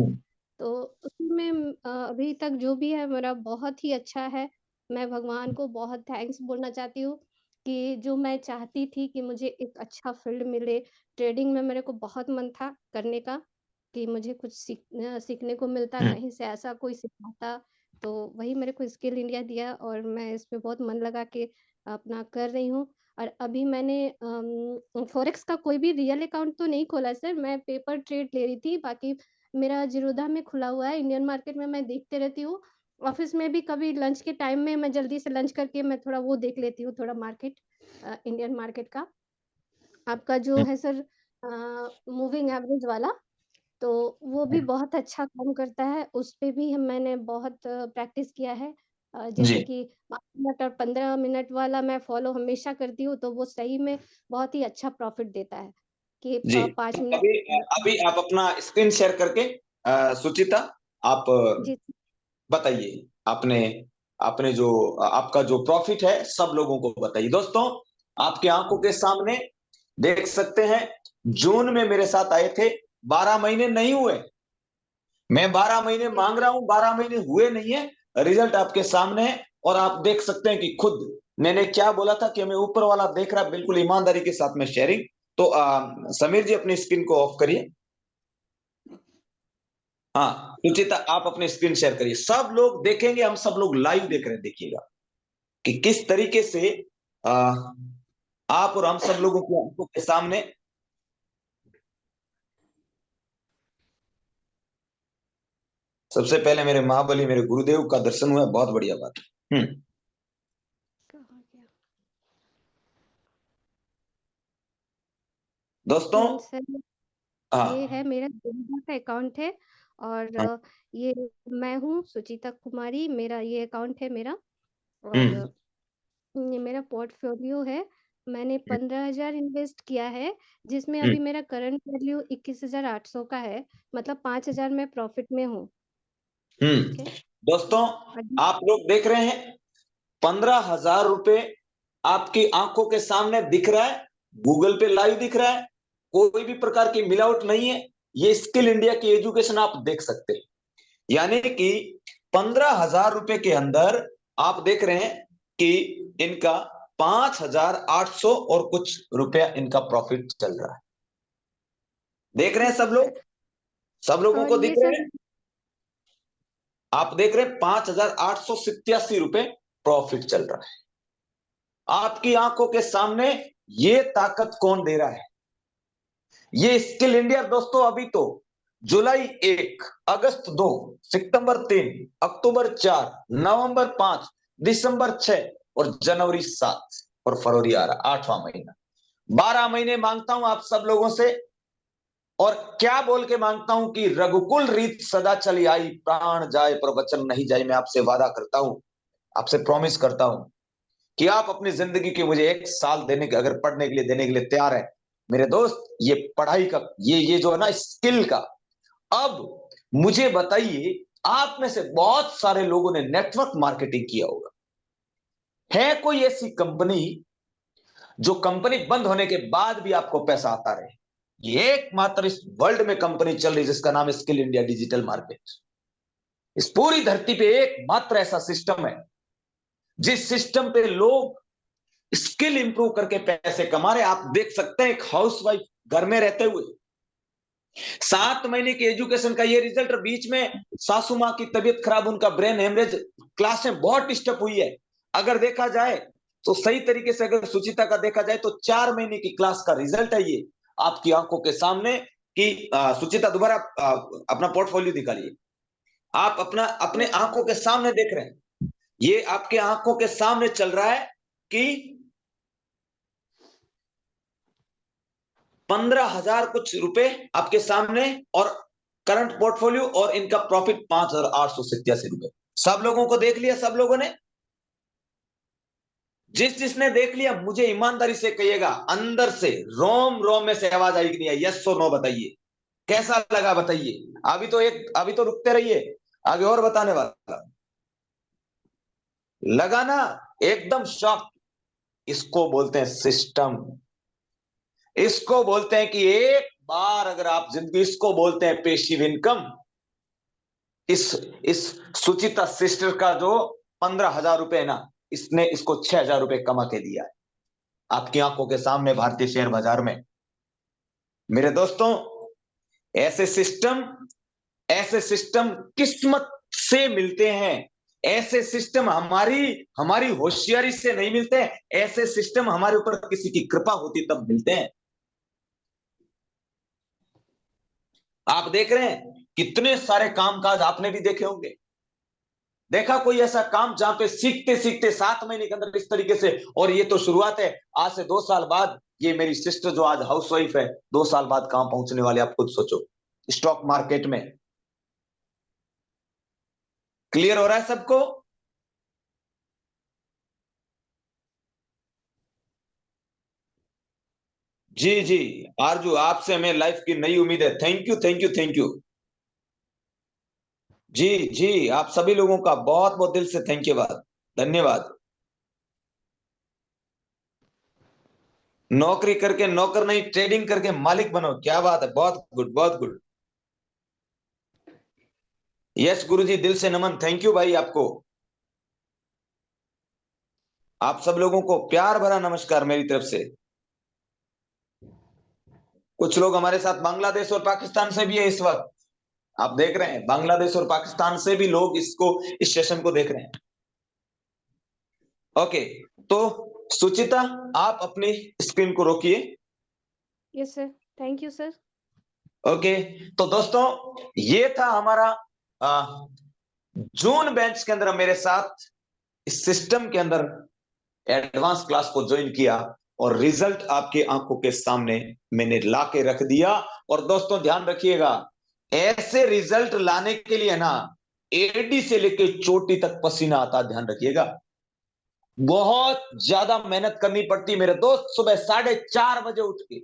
तो उसी में अभी तक जो भी है मेरा बहुत ही अच्छा है। मैं भगवान को बहुत थैंक्स बोलना चाहती हूँ कि जो मैं चाहती थी कि मुझे एक अच्छा फ़ील्ड मिले, ट्रेडिंग में मेरे को बहुत मन था करने का, कि मुझे कुछ सीखने को मिलता, कहीं से ऐसा कोई सिखाता, तो वही मेरे को स्किल इंडिया दिया, और मैं इसमें बहुत मन लगा के अपना कर रही हूँ। और अभी मैंने फ़ॉरेक्स का कोई भी रियल अकाउंट तो नहीं खोला है सर, मैं पेपर ट्रेड ले रही थी, बाकी मेरा ज़ीरोधा में खुला हुआ है, इंडियन मार्केट में मैं देखते रहती हूँ। ऑफ़िस में भी कभी लंच के टाइम में मैं जल्दी से लंच करके मैं थोड़ा वो देख लेती हूँ, थोड़ा मार्केट, इंडियन मार्केट का। आपका जो है सर मूविंग एवरेज वाला, तो वो भी बहुत अच्छा काम करता है, उस पे भी मैंने बहुत प्रैक्टिस किया है। जैसे जी कि 5 मिनट और 15 मिनट वाला मैं फ़ॉलो हमेशा करती हूँ, तो वो सही में बहुत ही अच्छा प्रॉफ़िट देता है, कि जी। 5 तो मिनट अभी आप अपना स्क्रीन शेयर करके, सुचिता, आप जी, बताइए, आपने आपने जो आपका जो प्रॉफिट है सब लोगों को बताइए। दोस्तों, आपके आंखों के सामने देख सकते हैं, जून में मेरे साथ आए थे, 12 महीने नहीं हुए, मैं 12 महीने जी, मांग रहा हूं, 12 महीने हुए नहीं है, रिजल्ट आपके सामने है। और आप देख सकते हैं कि खुद मैंने क्या बोला था कि हमें ऊपर वाला देख रहा है, बिल्कुल ईमानदारी के साथ में शेयरिंग। तो समीर जी, अपनी स्क्रीन को ऑफ करिए। हाँ सुचिता, आप अपनी स्क्रीन शेयर करिए, सब लोग देखेंगे, हम सब लोग लाइव देख रहे हैं, देखिएगा कि किस तरीके से आ, आप और हम सब लोगों की आंखों के सामने सबसे पहले मेरे महाबली मेरे गुरुदेव का दर्शन हुआ, बहुत बढ़िया बात। कहाँ गया? दोस्तों, सर, ये हाँ है मेरा गोविंदा का अकाउंट है। और हाँ, ये मैं हूँ सुचिता कुमारी, मेरा ये अकाउंट है मेरा। और हम्म ये मेरा पोर्टफोलियो है। मैंने 15,000 इन्वेस्ट किया है, जिसमें हम्म अभी मेरा करंट वैल्यू 21,800 का है। मतलब 5,000 मैं प्रॉफिट में हूँ। ठीक है। दोस्तों, अभी आप लोग देख रहे हैं 15,000 रुपए आपकी आंखों के सामने दिख रहा है, गूगल पे लाइव दिख रहा है, कोई भी प्रकार की मिलावट नहीं है। ये स्किल इंडिया की एजुकेशन आप देख सकते हैं। यानी कि 15,000 रुपए के अंदर आप देख रहे हैं कि इनका 5,800 और कुछ रुपया इनका प्रॉफिट चल रहा है। देख रहे हैं ठीक है सब लोग, सर। सब लोगों और को ये दिख रहे सर, हैं। आप देख रहे हैं 5,887 प्रॉफिट चल रहा है आपकी आंखों के सामने। ये ताकत कौन दे रहा है? ये स्किल इंडिया दोस्तों। अभी तो जुलाई 1, अगस्त 2, सितंबर 3, अक्टूबर 4, नवंबर 5, दिसंबर 6 और जनवरी 7 और फरवरी आ रहा 8वां महीना। 12 महीने मांगता हूं आप सब लोगों से। और क्या बोल के मांगता हूं कि रघुकुल रीत सदा चली आई, प्राण जाए पर वचन नहीं जाए। मैं आपसे वादा करता हूं, आपसे प्रॉमिस करता हूं कि आप अपनी जिंदगी के मुझे 1 साल देने के, अगर पढ़ने के लिए देने के लिए तैयार है मेरे दोस्त, ये पढ़ाई का, ये जो है ना स्किल का। अब मुझे बताइए, आप में से बहुत सारे लोगों ने नेटवर्क मार्केटिंग किया होगा। है कोई ऐसी कंपनी जो कंपनी बंद होने के बाद भी आपको पैसा आता रहे? ये एकमात्र इस वर्ल्ड में कंपनी चल रही जिसका नाम है स्किल इंडिया डिजिटल मार्केट। इस पूरी धरती पे एकमात्र ऐसा सिस्टम है जिस सिस्टम पे लोग स्किल इंप्रूव करके पैसे कमा रहे। आप देख सकते हैं एक हाउसवाइफ घर में रहते हुए 7 महीने की एजुकेशन का ये रिजल्ट, बीच में सासू माँ की तबीयत खराब, उनका ब्रेन हेमरेज, क्लास में बहुत डिस्टर्ब हुई है। अगर देखा जाए तो सही तरीके से अगर सुचिता का देखा जाए तो 4 महीने की क्लास का रिजल्ट है ये आपकी आंखों के सामने। कि सुचिता दोबारा अपना पोर्टफोलियो दिखाइए। आप अपना अपने यस आंखों के सामने देख रहे हैं, ये आपके आंखों के सामने चल रहा है कि 15,000 कुछ रुपए आपके सामने, और करंट पोर्टफोलियो और इनका प्रॉफिट 5,887 रुपए। सब लोगों को देख लिया, सब लोगों ने? जिसने देख लिया मुझे ईमानदारी से कहिएगा, अंदर से रोम रोम में से आवाज आई कि नहीं? यस और नो बताइए, कैसा लगा बताइए। अभी तो रुकते रहिए, आगे और बताने वाला। लगा ना एकदम शॉक? इसको बोलते हैं सिस्टम। इसको बोलते हैं कि एक बार अगर आप जिंदगी, इसको बोलते हैं पेसिव इनकम। इस इस सुचिता सिस्टर का जो 15,000 रुपए है ना, इसने इसको 6,000 रुपए कमा के दिया है आपकी आंखों के सामने भारतीय शेयर बाजार में। मेरे दोस्तों, ऐसे सिस्टम, ऐसे सिस्टम किस्मत से मिलते हैं। ऐसे सिस्टम हमारी हमारी होशियारी से नहीं मिलते। ऐसे सिस्टम हमारे ऊपर किसी की कृपा होती तब मिलते हैं। आप देख रहे हैं कितने सारे कामकाज आपने भी देखे होंगे। देखा कोई ऐसा काम जहां पे सीखते सीखते 7 महीने के अंदर इस तरीके से? और ये तो शुरुआत है, आज से 2 साल बाद ये मेरी सिस्टर जो आज हाउसवाइफ है, 2 साल बाद कहां पहुंचने वाले आप खुद सोचो, स्टॉक मार्केट में। क्लियर हो रहा है सबको? जी जी, आरजू, आपसे हमें लाइफ की नई उम्मीद है। Thank you thank you thank you. जी जी, आप सभी लोगों का बहुत बहुत दिल से थैंक यू, बात धन्यवाद। नौकरी करके नौकर नहीं, ट्रेडिंग करके मालिक बनो। क्या बात है, बहुत गुड बहुत गुड। यस गुरुजी, दिल से नमन, थैंक यू भाई आपको। आप सब लोगों को प्यार भरा नमस्कार मेरी तरफ से। कुछ लोग हमारे साथ बांग्लादेश और पाकिस्तान से भी है इस वक्त। आप देख रहे हैं बांग्लादेश और पाकिस्तान से भी लोग इस सेशन को देख रहे हैं। ओके, तो सुचिता, आप अपनी स्क्रीन को रोकिए। Yes sir, thank you sir. Okay, तो दोस्तों, ये था हमारा जून बैच के अंदर मेरे साथ इस सिस्टम के अंदर एडवांस क्लास को ज्वाइन किया और रिजल्ट आपके आंखों के सामने मैंने ला के रख दिया। और दोस्तों ध्यान रखिएगा, ऐसे रिजल्ट लाने के लिए ना एडी से लेके चोटी तक पसीना आता, ध्यान रखिएगा। बहुत ज्यादा मेहनत करनी पड़ती मेरे दोस्त। सुबह 4:30 बजे उठ के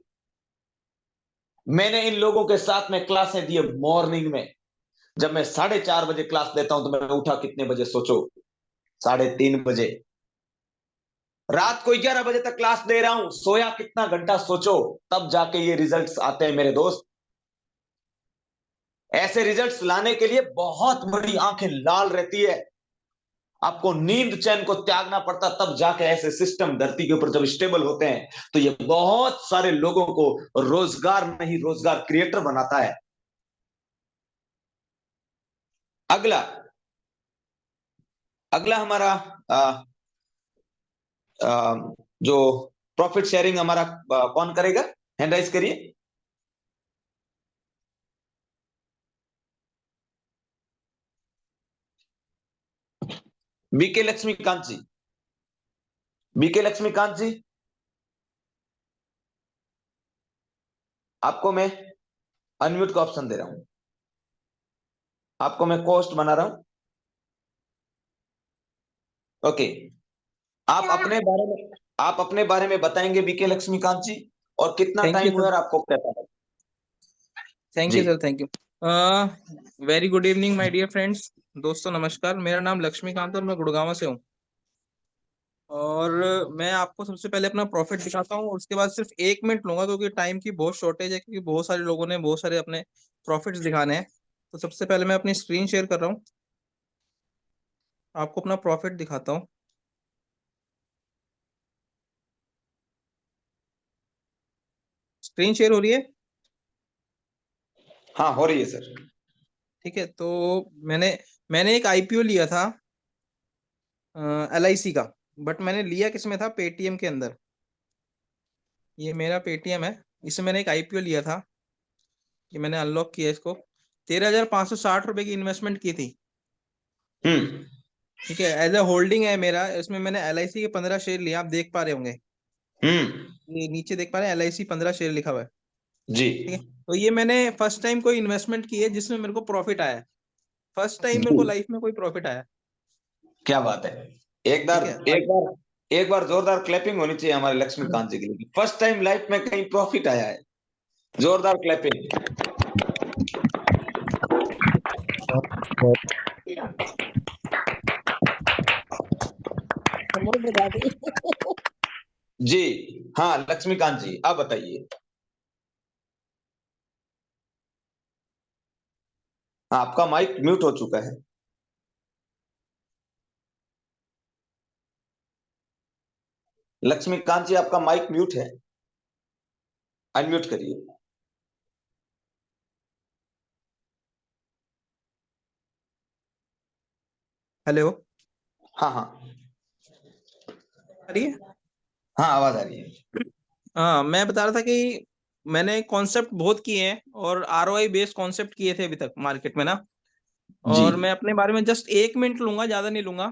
मैंने इन लोगों के साथ में क्लासें दी मॉर्निंग में। जब मैं 4:30 बजे क्लास लेता हूं तो मैं उठा कितने बजे सोचो? 3:30 बजे। रात को 11 बजे तक क्लास दे रहा हूं, सोया कितना घंटा सोचो? तब जाके ये रिजल्ट्स आते हैं मेरे दोस्त। ऐसे रिजल्ट्स लाने के लिए बहुत बड़ी आंखें लाल रहती है, आपको नींद चैन को त्यागना पड़ता, तब जाके ऐसे सिस्टम धरती के ऊपर जब स्टेबल होते हैं तो ये बहुत सारे लोगों को रोजगार नहीं रोजगार क्रिएटर बनाता है। अगला अगला हमारा जो प्रॉफिट शेयरिंग हमारा कौन करेगा? हैंड राइज करिए। बीके लक्ष्मीकांत जी, बीके लक्ष्मीकांत जी, आपको मैं अनम्यूट का ऑप्शन दे रहा हूं, आपको मैं कोस्ट बना रहा हूं। ओके, आप अपने बारे में बताएंगे बीके लक्ष्मीकांत जी, और कितना थैंक यू टाइम हुआ सर। और आपको क्या पता? Thank ji you sir, thank you. Very good evening my dear friends. दोस्तों नमस्कार, मेरा नाम लक्ष्मीकांत और मैं गुड़गांव से हूँ। और मैं आपको सबसे पहले अपना प्रॉफिट दिखाता हूँ और उसके बाद सिर्फ 1 मिनट लूंगा क्योंकि टाइम की बहुत शॉर्टेज है, क्योंकि बहुत सारे लोगों ने बहुत सारे अपने प्रॉफिट्स दिखाने हैं। तो सबसे पहले मैं अपनी स्क्रीन शेयर कर रहा हूँ, आपको अपना प्रॉफिट दिखाता हूँ। स्क्रीन शेयर हो रही है? हाँ, हो रही है सर। ठीक है, तो मैंने मैंने एक आईपीओ लिया था LIC का, बट मैंने लिया किसमें था? पेटीएम के अंदर। ये मेरा पेटीएम है, इसमें मैंने एक आईपीओ लिया था, ये मैंने अनलॉक किया इसको। 13,560 रुपए की इन्वेस्टमेंट की थी। हम्म ठीक है, एज ए होल्डिंग है मेरा, इसमें मैंने LIC के 15 शेयर लिए, आप देख पा रहे होंगे, हम्म ये नीचे देख पा रहे हैं LIC 15 शेयर लिखा हुआ है। जी, ठीक है, तो ये मैंने फर्स्ट टाइम कोई इन्वेस्टमेंट की है जिसमें मेरे को प्रॉफिट आया है। फर्स्ट टाइम मेरे जी, को लाइफ में कोई प्रॉफिट आया। क्या बात है। एक बार ठीक है, एक बार एक बार जोरदार क्लैपिंग होनी चाहिए हमारे लक्ष्मीकांत जी के लिए। फर्स्ट टाइम लाइफ में कहीं प्रॉफिट आया है, जोरदार क्लैपिंग। जी हाँ लक्ष्मीकांत जी, आप बताइए। आपका माइक म्यूट हो चुका है। लक्ष्मीकांत जी, आपका माइक म्यूट है, अनम्यूट करिए। हेलो, हाँ हाँ आ रही है? हाँ, आवाज आ रही है। हाँ, मैं बता रहा था कि मैंने कॉन्सेप्ट बहुत किए हैं और ROI बेस्ड कॉन्सेप्ट किए थे अभी तक मार्केट में ना। जी। और मैं अपने बारे में जस्ट 1 मिनट लूंगा, ज्यादा नहीं लूंगा।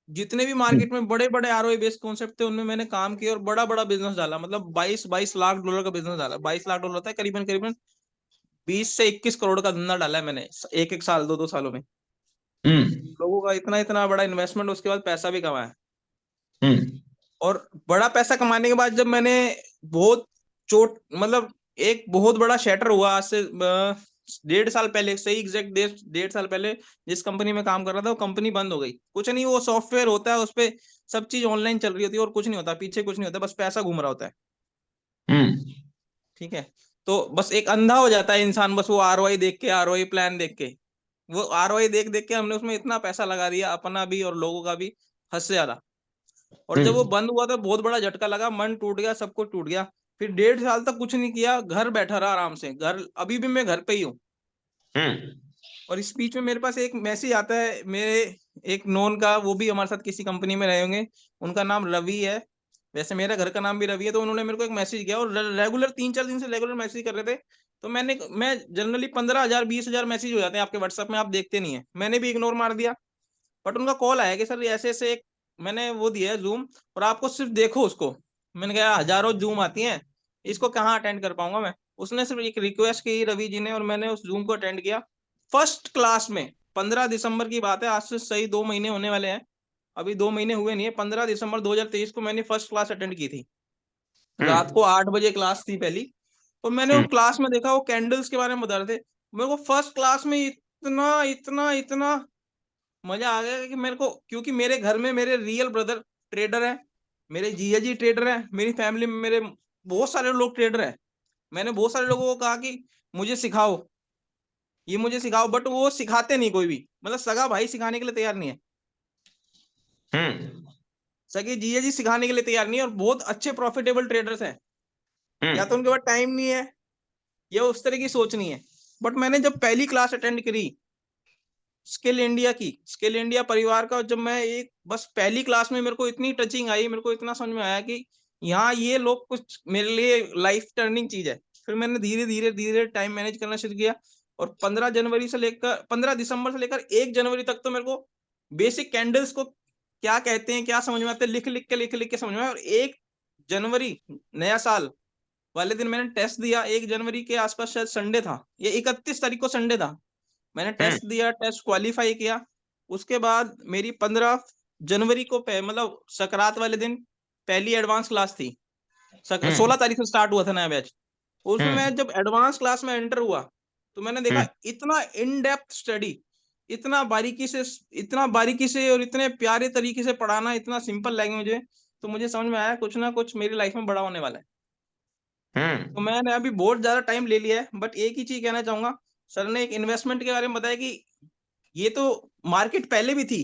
जितने भी मार्केट में बड़े बड़े ROI बेस्ड कॉन्सेप्ट थे उनमें मैंने काम किया और बड़ा बड़ा बिजनेस डाला, मतलब 22-22 लाख डॉलर का बिजनेस डाला। 22 लाख डॉलर होता है करीबन करीबन 20 से 21 करोड़ का धंधा डाला है मैंने, एक एक साल, 2-2 सालों में। हम्म लोगों का इतना इतना बड़ा इन्वेस्टमेंट, उसके बाद पैसा भी कमाया। हम्म और बड़ा पैसा कमाने के बाद जब मैंने बहुत चोट, मतलब एक बहुत बड़ा शैटर हुआ आज से 1.5 साल पहले, सही एग्जैक्ट 1.5 साल पहले जिस कंपनी में काम कर रहा था वो कंपनी बंद हो गई। कुछ नहीं, वो सॉफ्टवेयर होता है, उस पे सब चीज ऑनलाइन चल रही होती है और कुछ नहीं होता पीछे, कुछ नहीं होता, बस पैसा घूम रहा होता है। हम्म ठीक है, तो बस एक अंधा हो जाता है इंसान, बस वो ROI देख के, ROI प्लान देख के, वो ROI देख देख के हमने उसमें इतना पैसा लगा दिया, अपना भी और लोगों का भी, हद से ज्यादा। और जब वो हम्म बंद हुआ तो बहुत बड़ा झटका लगा, मन टूट गया, सब कुछ टूट गया। फिर 1.5 साल तक कुछ नहीं किया, घर बैठा रहा आराम से, घर अभी भी मैं घर पे ही हूँ। हम्म और इस बीच में मेरे पास एक मैसेज आता है मेरे एक नोन का, वो भी हमारे साथ किसी कंपनी में रहे होंगे, उनका नाम रवि है। वैसे मेरा घर का नाम भी रवि है, तो उन्होंने मेरे को एक मैसेज किया और रेगुलर 3-4 दिन से रेगुलर मैसेज कर रहे थे। तो मैं जनरली 15,000 20,000 मैसेज हो जाते हैं आपके व्हाट्सएप में, आप देखते नहीं है, मैंने भी इग्नोर मार दिया। बट उनका कॉल आया कि सर ऐसे ऐसे एक मैंने वो दिया है जूम, और आपको सिर्फ देखो उसको। मैंने कहा हजारों जूम आती हैं, इसको कहाँ अटेंड कर पाऊंगा मैं। उसने सिर्फ एक रिक्वेस्ट की रवि जी ने, और मैंने उस जूम को अटेंड किया फर्स्ट क्लास में। 15 दिसंबर की बात है, आज से सही 2 महीने होने वाले हैं, अभी 2 महीने हुए नहीं है। 15 दिसंबर 2023 को मैंने फर्स्ट क्लास अटेंड की थी। रात को 8 बजे क्लास थी पहली, और मैंने वो क्लास में देखा वो कैंडल्स के बारे में बता रहे थे। मेरे को फर्स्ट क्लास में इतना इतना इतना मजा आ गया कि मेरे को, क्योंकि मेरे घर में मेरे रियल ब्रदर ट्रेडर है, मेरे जीजा जी ट्रेडर है, मेरी फैमिली में मेरे बहुत सारे लोग ट्रेडर है। मैंने बहुत सारे लोगों को कहा कि मुझे सिखाओ, ये मुझे सिखाओ, बट वो सिखाते नहीं कोई भी, मतलब सगा भाई सिखाने के लिए तैयार नहीं है, सगे जीजा जी सिखाने के लिए तैयार नहीं है, और बहुत अच्छे प्रॉफिटेबल ट्रेडर्स हैं। या तो उनके पास टाइम नहीं है, या उस तरह की सोच नहीं है। बट मैंने जब पहली क्लास अटेंड करी स्किल इंडिया परिवार का, जब मैं एक बस पहली क्लास में मेरे को इतनी टचिंग आई, मेरे को इतना समझ में आया कि यहाँ ये लोग कुछ मेरे लिए लाइफ टर्निंग चीज है। फिर मैंने धीरे धीरे धीरे टाइम मैनेज करना शुरू किया, और 15 दिसंबर से लेकर 1 जनवरी तक तो मेरे को बेसिक कैंडल्स को क्या कहते हैं, क्या समझ में आते हैं, लिख लिख के समझ में आया। और 1 जनवरी नया साल वाले दिन मैंने टेस्ट दिया, 1 जनवरी के आसपास, शायद संडे था, ये 31 तारीख को संडे था। मैंने टेस्ट दिया, टेस्ट क्वालिफाई किया। उसके बाद मेरी 15 जनवरी को मतलब सकरात वाले दिन पहली एडवांस क्लास थी। 16 तारीख से स्टार्ट हुआ था नया बैच। उसमें मैं जब एडवांस क्लास में एंटर हुआ, तो मैंने देखा इतना इन डेप्थ स्टडी, इतना बारीकी से और इतने प्यारे तरीके से पढ़ाना, इतना सिंपल लैंग्वेज में, तो मुझे समझ में आया कुछ ना कुछ मेरी लाइफ में बड़ा होने वाला है। तो मैंने अभी बहुत ज्यादा टाइम ले लिया है, बट एक ही चीज कहना चाहूंगा। सर ने एक इन्वेस्टमेंट के बारे में बताया कि ये तो मार्केट पहले भी थी,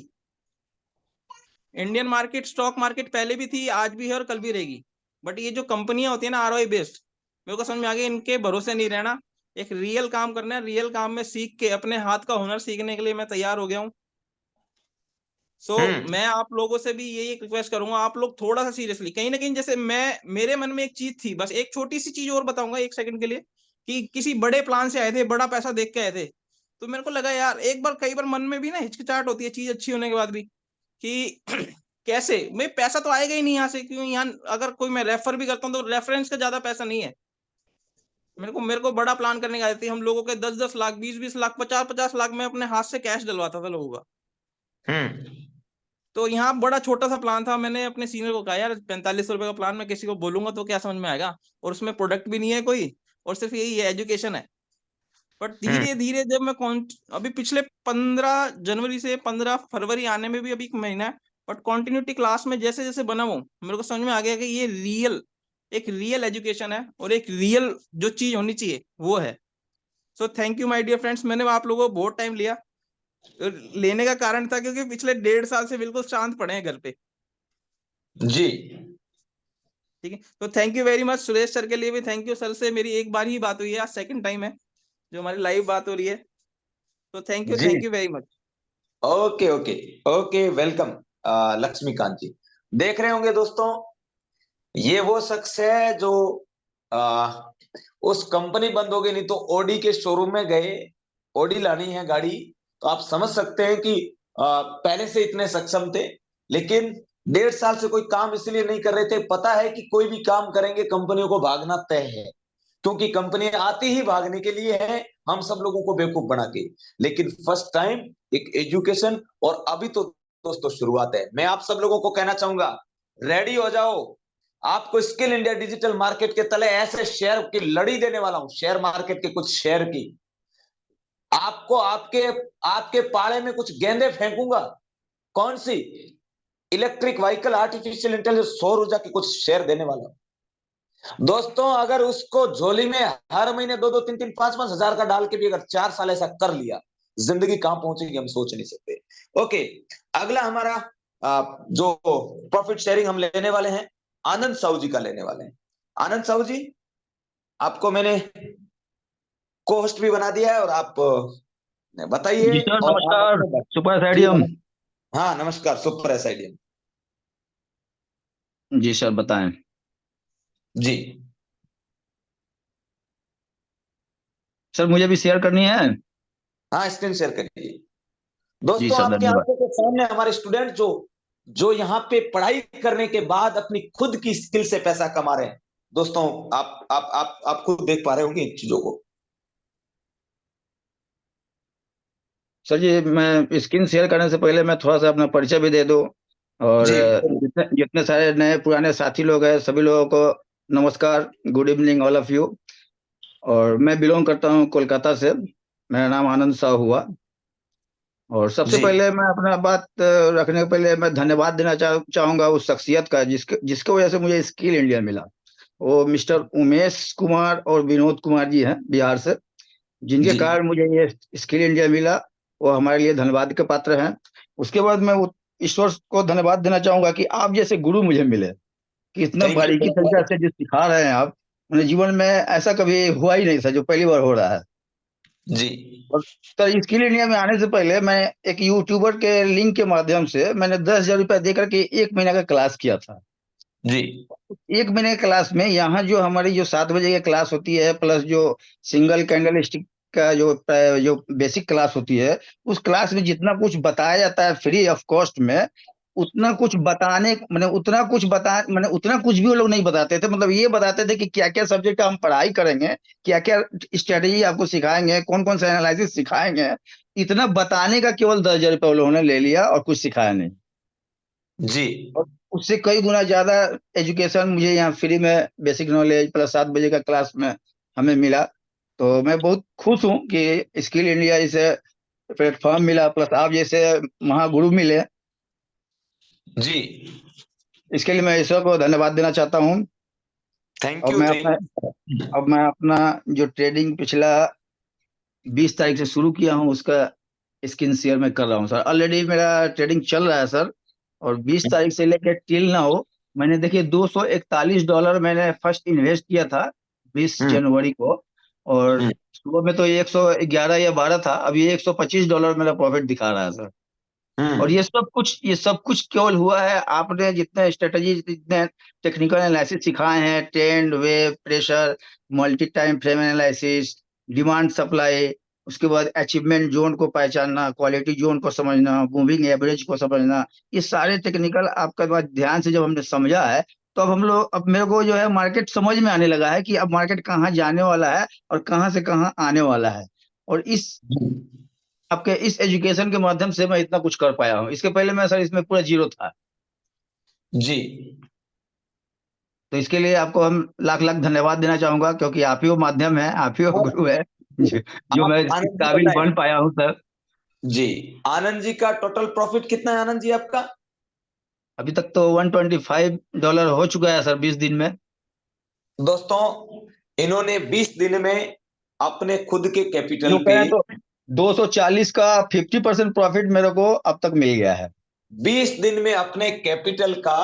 इंडियन मार्केट स्टॉक मार्केट पहले भी थी, आज भी है और कल भी रहेगी। बट ये जो कंपनियां होती है ना आरओआई बेस्ड, मेरे को समझ में आ गया इनके भरोसे नहीं रहना, एक रियल काम करना है। रियल काम में सीख के अपने हाथ का हुनर सीखने के लिए मैं तैयार हो गया हूँ। मैं आप लोगों से भी यही रिक्वेस्ट करूंगा, आप लोग थोड़ा सा सीरियसली, कहीं ना कहीं जैसे मेरे मन में एक चीज थी, बस एक छोटी सी चीज और बताऊंगा 1 सेकंड के लिए, कि किसी बड़े प्लान से आए थे, बड़ा पैसा देख के आए थे, तो मेरे को लगा यार एक बार, कई बार मन में भी ना हिचकिचाहट होती है चीज अच्छी होने के बाद भी, कि कैसे मैं, पैसा तो आएगा ही नहीं यहाँ से, क्योंकि यहाँ अगर कोई मैं रेफर भी करता हूँ तो रेफरेंस का ज्यादा पैसा नहीं है। मेरे को बड़ा प्लान करने की आदत थी, हम लोगों के 10-10 लाख, 20-20 लाख, 50-50 लाख में अपने हाथ से कैश डलवाता था लोगों का। तो यहाँ बड़ा छोटा सा प्लान था, मैंने अपने सीनियर को कहा यार 4500 रुपए का प्लान मैं किसी को बोलूंगा तो क्या समझ में आएगा, और उसमें प्रोडक्ट भी नहीं है कोई, और सिर्फ यही है, एजुकेशन है। बट धीरे धीरे जब मैं अभी पिछले 15 जनवरी से 15 फरवरी आने में भी अभी 1 महीना है, बट कॉन्टिन्यूटी क्लास में जैसे जैसे बना हूँ, मेरे को समझ में आ गया कि ये एक रियल एजुकेशन है, और एक रियल जो चीज होनी चाहिए वो है। So thank you my dear friends, मैंने आप लोगों को बहुत टाइम लिया, लेने का कारण था क्योंकि पिछले 1.5 साल से बिल्कुल शांत पड़े हैं घर पे। जी ठीक है, तो thank you very much. Suresh sir के लिए भी थैंक यू, सर से मेरी एक बार ही बात हुई है, आज सेकंड टाइम है जो हमारी लाइव बात हो रही है, तो जी। Thank you very much. Okay okay okay, welcome Laxmikant ji. देख रहे होंगे दोस्तों, ये वो शख्स है जो आ, उस कंपनी बंद हो गई, नहीं तो ओडी के शोरूम में गए, ओडी लानी है गाड़ी, तो आप समझ सकते हैं कि पहले से इतने सक्षम थे, लेकिन 1.5 साल से कोई काम इसलिए नहीं कर रहे थे, पता है कि कोई भी काम करेंगे कंपनियों को भागना तय है, क्योंकि कंपनी आती ही भागने के लिए है, हम सब लोगों को बेवकूफ बना के। लेकिन फर्स्ट टाइम एक एजुकेशन, और अभी तो दोस्तों शुरुआत है। मैं आप सब लोगों को कहना चाहूंगा, रेडी हो जाओ, आपको स्किल इंडिया डिजिटल मार्केट के तले ऐसे शेयर की लड़ी देने वाला हूं, शेयर मार्केट के कुछ शेयर की, आपको आपके आपके पाड़े में कुछ गेंदे फेंकूंगा। कौन सी? इलेक्ट्रिक व्हीकल, आर्टिफिशियल इंटेलिजेंस, सौर ऊर्जा के कुछ शेयर देने वाला हूं दोस्तों। अगर उसको झोली में हर महीने 2-2, 3-3, 5-5 हजार का डाल के भी अगर 4 साल ऐसा कर लिया, जिंदगी कहां पहुंचेगी हम सोच नहीं सकते। ओके, अगला हमारा जो प्रॉफिट शेयरिंग हम लेने वाले हैं, आनंद साहू जी का लेने वाले हैं। आनंद साहू जी, आपको मैंने को होस्ट भी बना दिया है, और आप जी बताइए, सर, और आप नमस्कार। अपने। जी, सुपर स्टेडियम। हाँ नमस्कार, सुपर एसआईडीएम। 2023 हाँ नमस्कार, सुपर एसआईडीएम। जी सर बताएं। जी सर मुझे भी शेयर करनी है। हाँ, स्क्रीन शेयर करिए। जी दोस्तों, सर आपकी धन्यवाद। आंखों के सामने हमारे स्टूडेंट जो जो यहाँ पे पढ़ाई करने के बाद अपनी खुद की स्किल से पैसा कमा रहे हैं। दोस्तों, आप खुद देख पा रहे होंगे इन चीजों को। सर जी मैं स्क्रीन शेयर करने से पहले मैं थोड़ा सा अपना परिचय भी दे दूं। और जी जितने जितने सारे नए पुराने साथी लोग हैं सभी लोगों को नमस्कार, good evening all of you. और मैं बिलोंग करता हूं कोलकाता से। मेरा नाम आनंद साहू हुआ। और सबसे जी पहले मैं अपना बात रखने के पहले मैं धन्यवाद देना चाहूंगा उस शख्सियत का जिसके जिसके वजह से मुझे स्किल इंडिया मिला। वो मिस्टर उमेश कुमार और विनोद कुमार जी हैं बिहार से, जिनके जी कारण मुझे ये स्किल इंडिया मिला। वो हमारे लिए धन्यवाद के पात्र हैं। उसके बाद मैं ईश्वर को धन्यवाद देना चाहूंगा कि आप जैसे गुरु मुझे मिले, कि इतना थैंक बारीकी तरीके यू। से जो सिखा रहे हैं आप, मेरे जीवन में ऐसा कभी हुआ ही नहीं था जो पहली बार हो रहा है। जी और तो स्किल इंडिया में आने से पहले मैं एक यूट्यूबर के लिंक के माध्यम से मैंने 10,000 रुपया दे करके 1 महीना का क्लास किया था। जी 1 महीने की क्लास में यहाँ जो हमारी जो 7 बजे की क्लास होती है प्लस जो सिंगल कैंडल स्टिक का जो बेसिक क्लास होती है, उस क्लास में जितना कुछ बताया जाता है फ्री ऑफ कॉस्ट में, उतना कुछ बताने मैंने उतना कुछ बता मैंने उतना कुछ भी वो लोग नहीं बताते थे। मतलब ये बताते थे कि क्या क्या सब्जेक्ट का हम पढ़ाई करेंगे, क्या क्या स्ट्रेटेजी आपको सिखाएंगे, कौन कौन सा एनालिसिस सिखाएंगे। इतना बताने का केवल 10,000 रुपये वो लोगों ने ले लिया और कुछ सिखाया नहीं। जी और उससे कई गुना ज्यादा एजुकेशन मुझे यहाँ फ्री में बेसिक नॉलेज प्लस 7 बजे का क्लास में हमें मिला। तो मैं बहुत खुश हूँ कि स्किल इंडिया जैसे प्लेटफॉर्म मिला प्लस आप जैसे महागुरु मिले। जी इसके लिए मैं ईश्वर को धन्यवाद देना चाहता हूँ। थैंक अब यू मैं अपना थैंक अब मैं अपना जो ट्रेडिंग पिछला 20 तारीख से शुरू किया हूँ उसका स्क्रीन शेयर में कर रहा हूँ सर। ऑलरेडी मेरा ट्रेडिंग चल रहा है सर। और 20 तारीख से लेकर टिल ना हो, मैंने देखिए $241 मैंने फर्स्ट इन्वेस्ट किया था 20 जनवरी को। और हम्म सुबह में तो 111 या 12 था, अब ये $125 मेरा प्रॉफिट दिखा रहा है सर। और हम्म ये सब कुछ केवल हुआ है आपने जितने स्ट्रेटजी जितने टेक्निकल एनालिसिस सिखाए हैं, trend, wave, pressure, multi time frame analysis, demand supply, उसके बाद अचीवमेंट जोन को पहचानना, क्वालिटी जोन को समझना, मूविंग एवरेज को समझना, ये सारे टेक्निकल आपका बात ध्यान से जब हमने समझा है, तो अब मेरे को जो है मार्केट समझ में आने लगा है कि अब मार्केट कहाँ जाने वाला है और कहाँ से कहाँ आने वाला है। और इस आपके इस एजुकेशन के माध्यम से मैं इतना कुछ कर पाया हूँ। इसके पहले मैं सर इसमें पूरा जीरो था। जी तो इसके लिए आपको हम लाख लाख धन्यवाद देना चाहूंगा, क्योंकि आप ही वो माध्यम है, आप ही वो और गुरु है जो आप मैं इस आनंद जी काबिल बताएं। बन पाया हूँ सर। जी, आनंद जी का टोटल प्रॉफिट कितना है आनंद जी आपका? अभी तक तो $125 हो चुका है सर 20 दिन में। दोस्तों, इन्होंने 20 दिन में अपने खुद के कैपिटल जो कह पे रहे हैं तो 240 का 50% प्रॉफिट मेरे को अब तक मिल गया है। 20 दिन में अपने कैपिटल का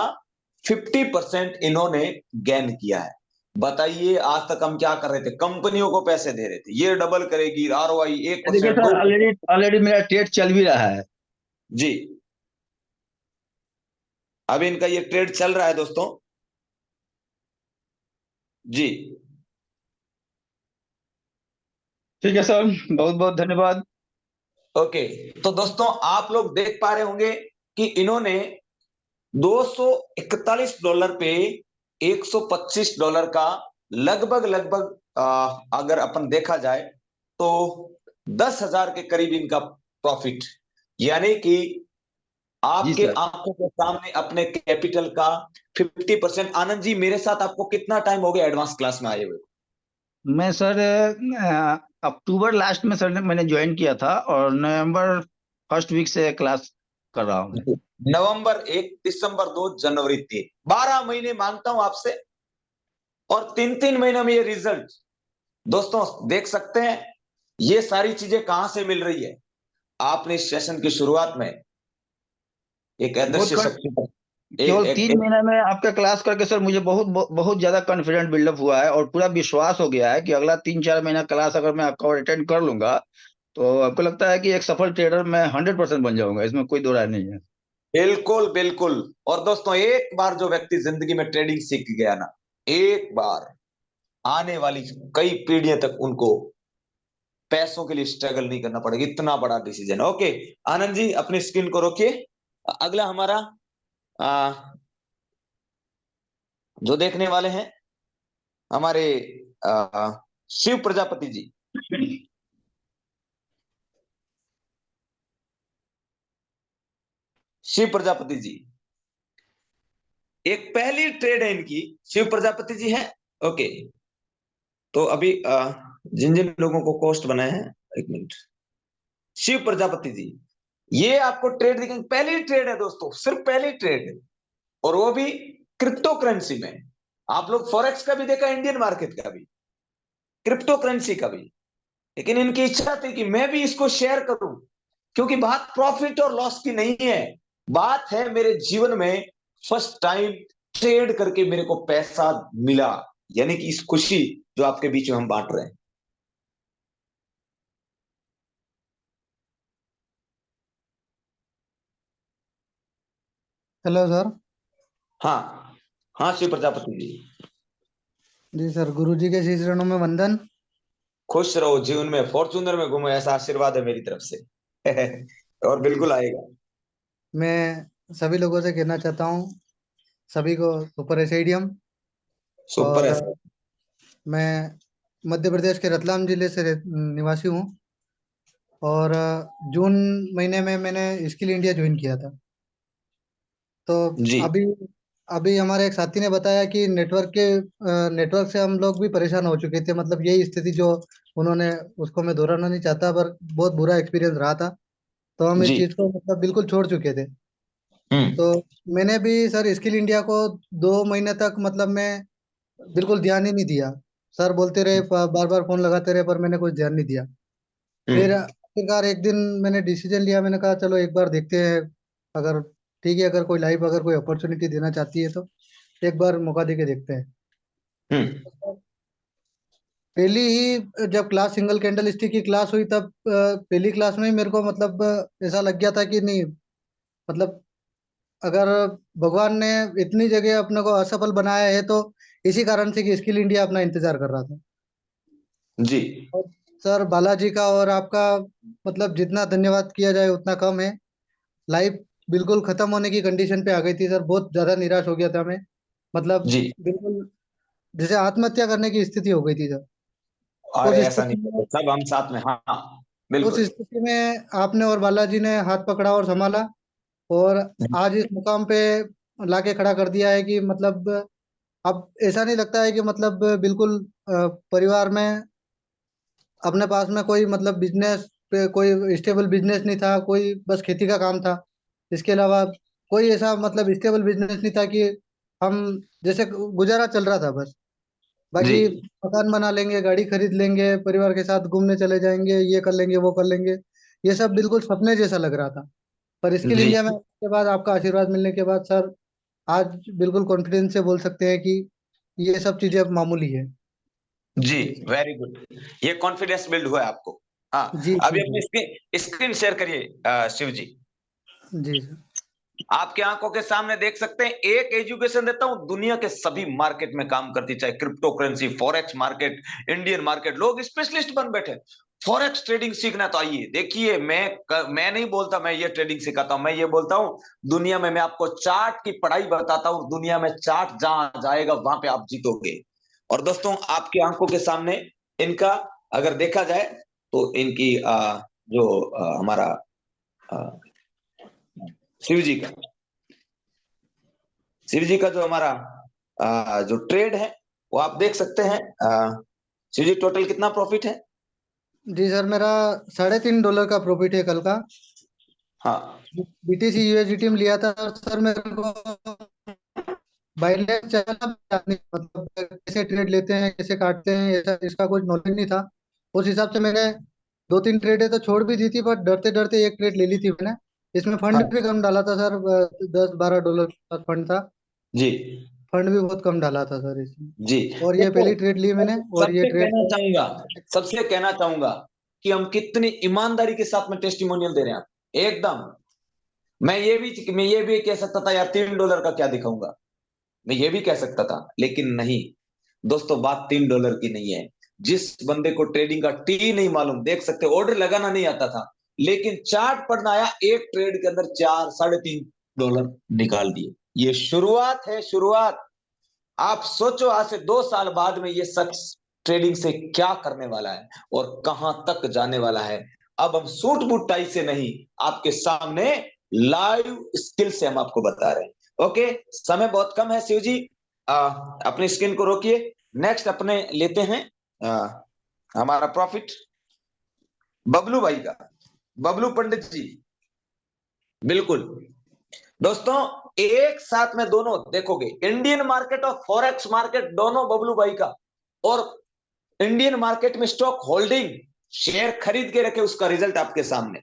50% इन्होंने गेन किया है। बताइए, आज तक हम क्या कर रहे थे? कंपनियों को पैसे दे रहे थे, ये डबल करेगी, आरओआई एक देखिए परसेंट सर दो ऑलरेडी ऑलरेडी मेरा ट्रेड चल भी रहा है। जी, अब इनका ये ट्रेड चल रहा है दोस्तों। जी ठीक है सर, बहुत बहुत धन्यवाद। ओके। तो दोस्तों, आप लोग देख पा रहे होंगे कि इन्होंने $241 पे $125 का लगभग लगभग अगर अपन देखा जाए तो 10,000 के करीब इनका प्रॉफिट, यानी कि जी आपके सर। आंखों के सामने अपने कैपिटल का 50%। आनंद जी, मेरे साथ आपको कितना टाइम हो गया एडवांस क्लास में आए हुए? मैं सर अक्टूबर लास्ट में सर मैंने ज्वाइन किया था और नवंबर फर्स्ट वीक से क्लास कर रहा हूँ मैं। नवंबर 1, दिसंबर 2, जनवरी 3, 12 महीने मांगता हूं आपसे, और 3-3 महीने में ये रिजल्ट। दोस्तों, देख सकते हैं ये सारी चीजें कहां से मिल रही है। आपने इस सेशन की शुरुआत में एक बहुत अदृश्य कन, शक्ति पर केवल 3 महीने में आपका क्लास करके सर मुझे बहुत ज्यादा कॉन्फिडेंट बिल्डअप हुआ है और पूरा विश्वास हो गया है कि अगला 3-4 महीना क्लास अगर मैं आपका अटेंड कर लूंगा तो आपको लगता है कि एक सफल ट्रेडर मैं 100% बन जाऊंगा, इसमें कोई दो राय नहीं है। बिल्कुल बिल्कुल। और दोस्तों, एक बार जो व्यक्ति जिंदगी में ट्रेडिंग सीख गया ना, एक बार आने वाली कई पीढ़ियों तक उनको पैसों के लिए स्ट्रगल नहीं करना पड़ेगा। इतना बड़ा डिसीजन। ओके आनंद जी, अपनी स्क्रीन को रोकिए। अगला हमारा आ, जो देखने वाले हैं हमारे शिव प्रजापति जी। शिव प्रजापति जी, एक पहली ट्रेड है इनकी। शिव प्रजापति जी है। ओके, तो अभी जिन जिन लोगों को कोस्ट बनाए हैं, एक मिनट। शिव प्रजापति जी, ये आपको ट्रेड दिखेंगे। पहली ट्रेड है दोस्तों, सिर्फ पहली ट्रेड, और वो भी क्रिप्टो करेंसी में। आप लोग फॉरेक्स का भी देखा, इंडियन मार्केट का भी, क्रिप्टो करेंसी का भी। लेकिन इनकी इच्छा थी कि मैं भी इसको शेयर करूं, क्योंकि बात प्रॉफिट और लॉस की नहीं है, बात है मेरे जीवन में फर्स्ट टाइम ट्रेड करके मेरे को पैसा मिला, यानी कि इस खुशी जो आपके बीच में हम बांट रहे हैं। Hello sir. हाँ हाँ, शिव प्रजापति जी, जी सर, गुरुजी के शीश चरणों में वंदन। खुश रहो जीवन में, फॉर्चूनर में घूमो, ऐसा आशीर्वाद है मेरी तरफ से। और जी, बिल्कुल आएगा। मैं सभी लोगों से कहना चाहता हूँ, सभी को सुपर स्टेडियम। सुपर और है। मैं मध्य प्रदेश के रतलाम जिले से निवासी हूँ। और जून महीने में मैंने स्किल इंडिया ज्वाइन किया था। तो जी अभी अभी हमारे एक साथी ने बताया कि नेटवर्क से हम लोग भी परेशान हो चुके थे। मतलब यही स्थिति जो उन्होंने, उसको मैं दोहराना नहीं चाहता, पर बहुत बुरा एक्सपीरियंस रहा था। तो हम इस जी। चीज़ को मतलब बिल्कुल छोड़ चुके थे। तो हम्म मैंने भी सर स्किल इंडिया को 2 महीने तक मतलब मैं बिल्कुल ध्यान ही नहीं दिया। सर बोलते रहे, बार बार फोन लगाते रहे, पर मैंने कुछ ध्यान नहीं दिया। फिर हम्म आखिरकार एक दिन मैंने डिसीजन लिया। मैंने कहा चलो एक बार देखते हैं, अगर ठीक है, अगर कोई लाइफ, अगर कोई अपॉर्चुनिटी देना चाहती है तो एक बार मौका दे के देखते हैं। हम्म पहली ही जब क्लास सिंगल कैंडल स्टिक की क्लास हुई, तब पहली क्लास में ही मेरे को मतलब ऐसा लग गया था कि नहीं, मतलब अगर भगवान ने इतनी जगह अपने को असफल बनाया है तो इसी कारण से कि स्किल इंडिया अपना इंतजार कर रहा था। जी और सर बालाजी का और आपका मतलब जितना धन्यवाद किया जाए उतना कम है। लाइफ बिल्कुल खत्म होने की कंडीशन पे आ गई थी सर। बहुत ज्यादा निराश हो गया था मैं। मतलब जी। बिल्कुल जैसे आत्महत्या करने की स्थिति हो गई थी सर। उस अरे ऐसा नहीं स्थिति में होता, सब हम साथ में। हाँ हाँ, उस बिल्कुल। स्थिति में आपने और बालाजी ने हाथ पकड़ा और संभाला, और आज इस मुकाम पे लाके खड़ा कर दिया है कि मतलब अब ऐसा नहीं लगता है कि मतलब बिल्कुल परिवार में अपने पास में कोई मतलब बिजनेस पे कोई स्टेबल बिजनेस नहीं था। कोई बस खेती का काम था। इसके अलावा कोई ऐसा मतलब स्टेबल बिजनेस नहीं था कि हम जैसे गुजारा चल रहा था बस। जी बाकी मकान बना लेंगे, गाड़ी खरीद लेंगे, परिवार के साथ घूमने चले जाएंगे, ये कर लेंगे, वो कर लेंगे। ये सब बिल्कुल सपने जैसा लग रहा था। पर स्किल जी इंडिया में के बाद, आपका आशीर्वाद मिलने के बाद सर, आज बिल्कुल कॉन्फिडेंस से बोल सकते हैं कि ये सब चीजें अब मामूली है। जी, जी वेरी गुड। ये कॉन्फिडेंस बिल्ड हुआ है आपको। हाँ, जी अभी जी अपनी जी स्क्रीन स्क्रीन शेयर करिए शिव जी। जी सर। आपके आंखों के सामने देख सकते हैं, एक एजुकेशन देता हूं, दुनिया के सभी मार्केट में काम करती, चाहे crypto currency, forex market, Indian market. लोग स्पेशलिस्ट बन बैठे। फॉरेक्स ट्रेडिंग सीखना तो आइए देखिए। मैं नहीं बोलता मैं ये ट्रेडिंग सिखाता हूं, मैं ये बोलता हूं दुनिया में मैं आपको चार्ट की पढ़ाई बताता हूं। दुनिया में चार्ट जहां जाएगा वहां पे आप जीतोगे। और दोस्तों, आपकी आंखों के सामने इनका अगर देखा जाए तो इनकी जो हमारा आ, शिव जी का शिव जी का जो हमारा जो ट्रेड है वो आप देख सकते हैं। शिव जी, टोटल कितना प्रॉफिट है? जी सर, मेरा $3.5 का प्रॉफिट है कल का। हाँ बीटीसी यूएसडीटी में लिया था सर। मेरे को बायलेंस चला नहीं, मतलब कैसे ट्रेड लेते हैं, कैसे काटते हैं, ऐसा इसका कुछ नॉलेज नहीं था। उस हिसाब से मैंने 2-3 ट्रेडें तो छोड़ भी दी थी, पर डरते डरते एक ट्रेड ले ली थी मैंने। इसमें फंड हाँ। भी कम डाला था सर। $10-12 का फंड था। जी फंड भी बहुत कम डाला था सर इसमें। जी। और ये देखो, पहली ट्रेड ली मैंने, और ये सबसे ट्रेड कहना चाहूंगा सबसे कहना चाहूंगा कि हम कितनी ईमानदारी के साथ में टेस्टिमोनियल दे रहे हैं आप। एकदम मैं ये भी कह सकता था यार $3 का क्या दिखाऊंगा, मैं ये भी कह सकता था, लेकिन नहीं दोस्तों, बात $3 की नहीं है। जिस बंदे को ट्रेडिंग का टी नहीं मालूम, देख सकते ऑर्डर लगाना नहीं आता था, लेकिन चार्ट पढ़ना आया, एक ट्रेड के अंदर 4 साढ़े $3 निकाल दिए। ये शुरुआत है, शुरुआत। आप सोचो आज से 2 साल बाद में ये शख्स ट्रेडिंग से क्या करने वाला है और कहां तक जाने वाला है। अब हम सूट बूट टाई से नहीं, आपके सामने लाइव स्किल से हम आपको बता रहे हैं। ओके, समय बहुत कम है शिव जी, अपनी स्क्रीन को रोकिए। नेक्स्ट अपने लेते हैं हमारा प्रॉफिट बबलू भाई का, बबलू पंडित जी। बिल्कुल दोस्तों, एक साथ में दोनों देखोगे, इंडियन मार्केट और फॉरेक्स मार्केट दोनों बबलू भाई का, और इंडियन मार्केट में स्टॉक होल्डिंग, शेयर खरीद के रखे, उसका रिजल्ट आपके सामने।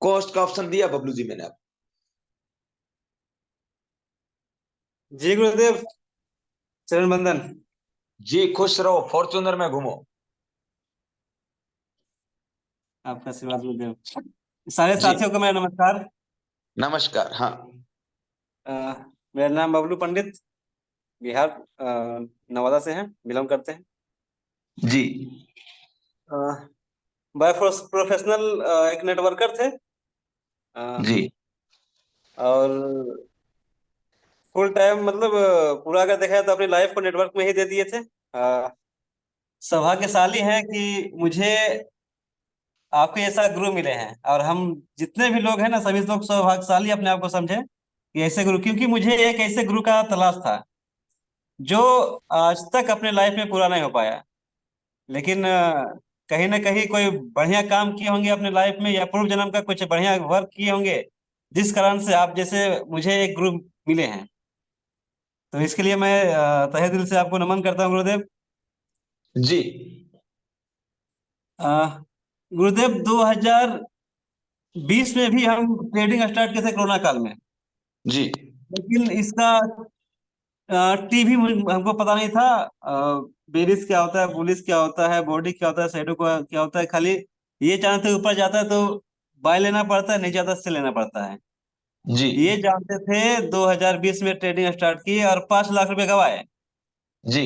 कॉस्ट का ऑप्शन दिया बबलू जी मैंने आप। जी गुरुदेव, चरण बंदन। जी खुश रहो, फॉर्च्यूनर में घूमो। आपका आशीर्वाद गुरुदेव। सारे जी साथियों को मेरा नमस्कार। नमस्कार। हाँ अ, मेरा नाम बबलू पंडित, बिहार नवादा से हैं, बिलोंग करते हैं। जी बाय प्रोफेशनल एक नेटवर्कर थे, अ, जी और फुल टाइम मतलब पूरा अगर देखा जाए तो अपनी लाइफ को नेटवर्क में ही दे दिए थे। सौभाग्यशाली हैं कि मुझे आपके जैसा गुरु मिले हैं, और हम जितने भी लोग हैं ना, सभी लोग सौभाग्यशाली अपने आप को समझे कि ऐसे गुरु, क्योंकि मुझे एक ऐसे गुरु का तलाश था जो आज तक अपने लाइफ में पूरा नहीं हो पाया, लेकिन कहीं ना कहीं कोई बढ़िया काम किए होंगे अपने लाइफ में, या पूर्व जन्म का कुछ बढ़िया वर्क किए होंगे, जिस कारण से आप जैसे मुझे एक गुरु मिले हैं। तो इसके लिए मैं तहे दिल से आपको नमन करता हूँ गुरुदेव। जी अ, गुरुदेव 2020 में भी हम ट्रेडिंग स्टार्ट किए थे कोरोना काल में, जी लेकिन इसका टीवी हमको पता नहीं था। बेरिस क्या होता है, बुलिस क्या होता है, बॉडी क्या होता है, शैडो क्या होता है, खाली ये जानते थे ऊपर जाता है तो बाय लेना पड़ता है, नहीं जाता से लेना पड़ता है, जी ये जानते थे। 2020 में ट्रेडिंग स्टार्ट की और 5 लाख रुपए गवाए। जी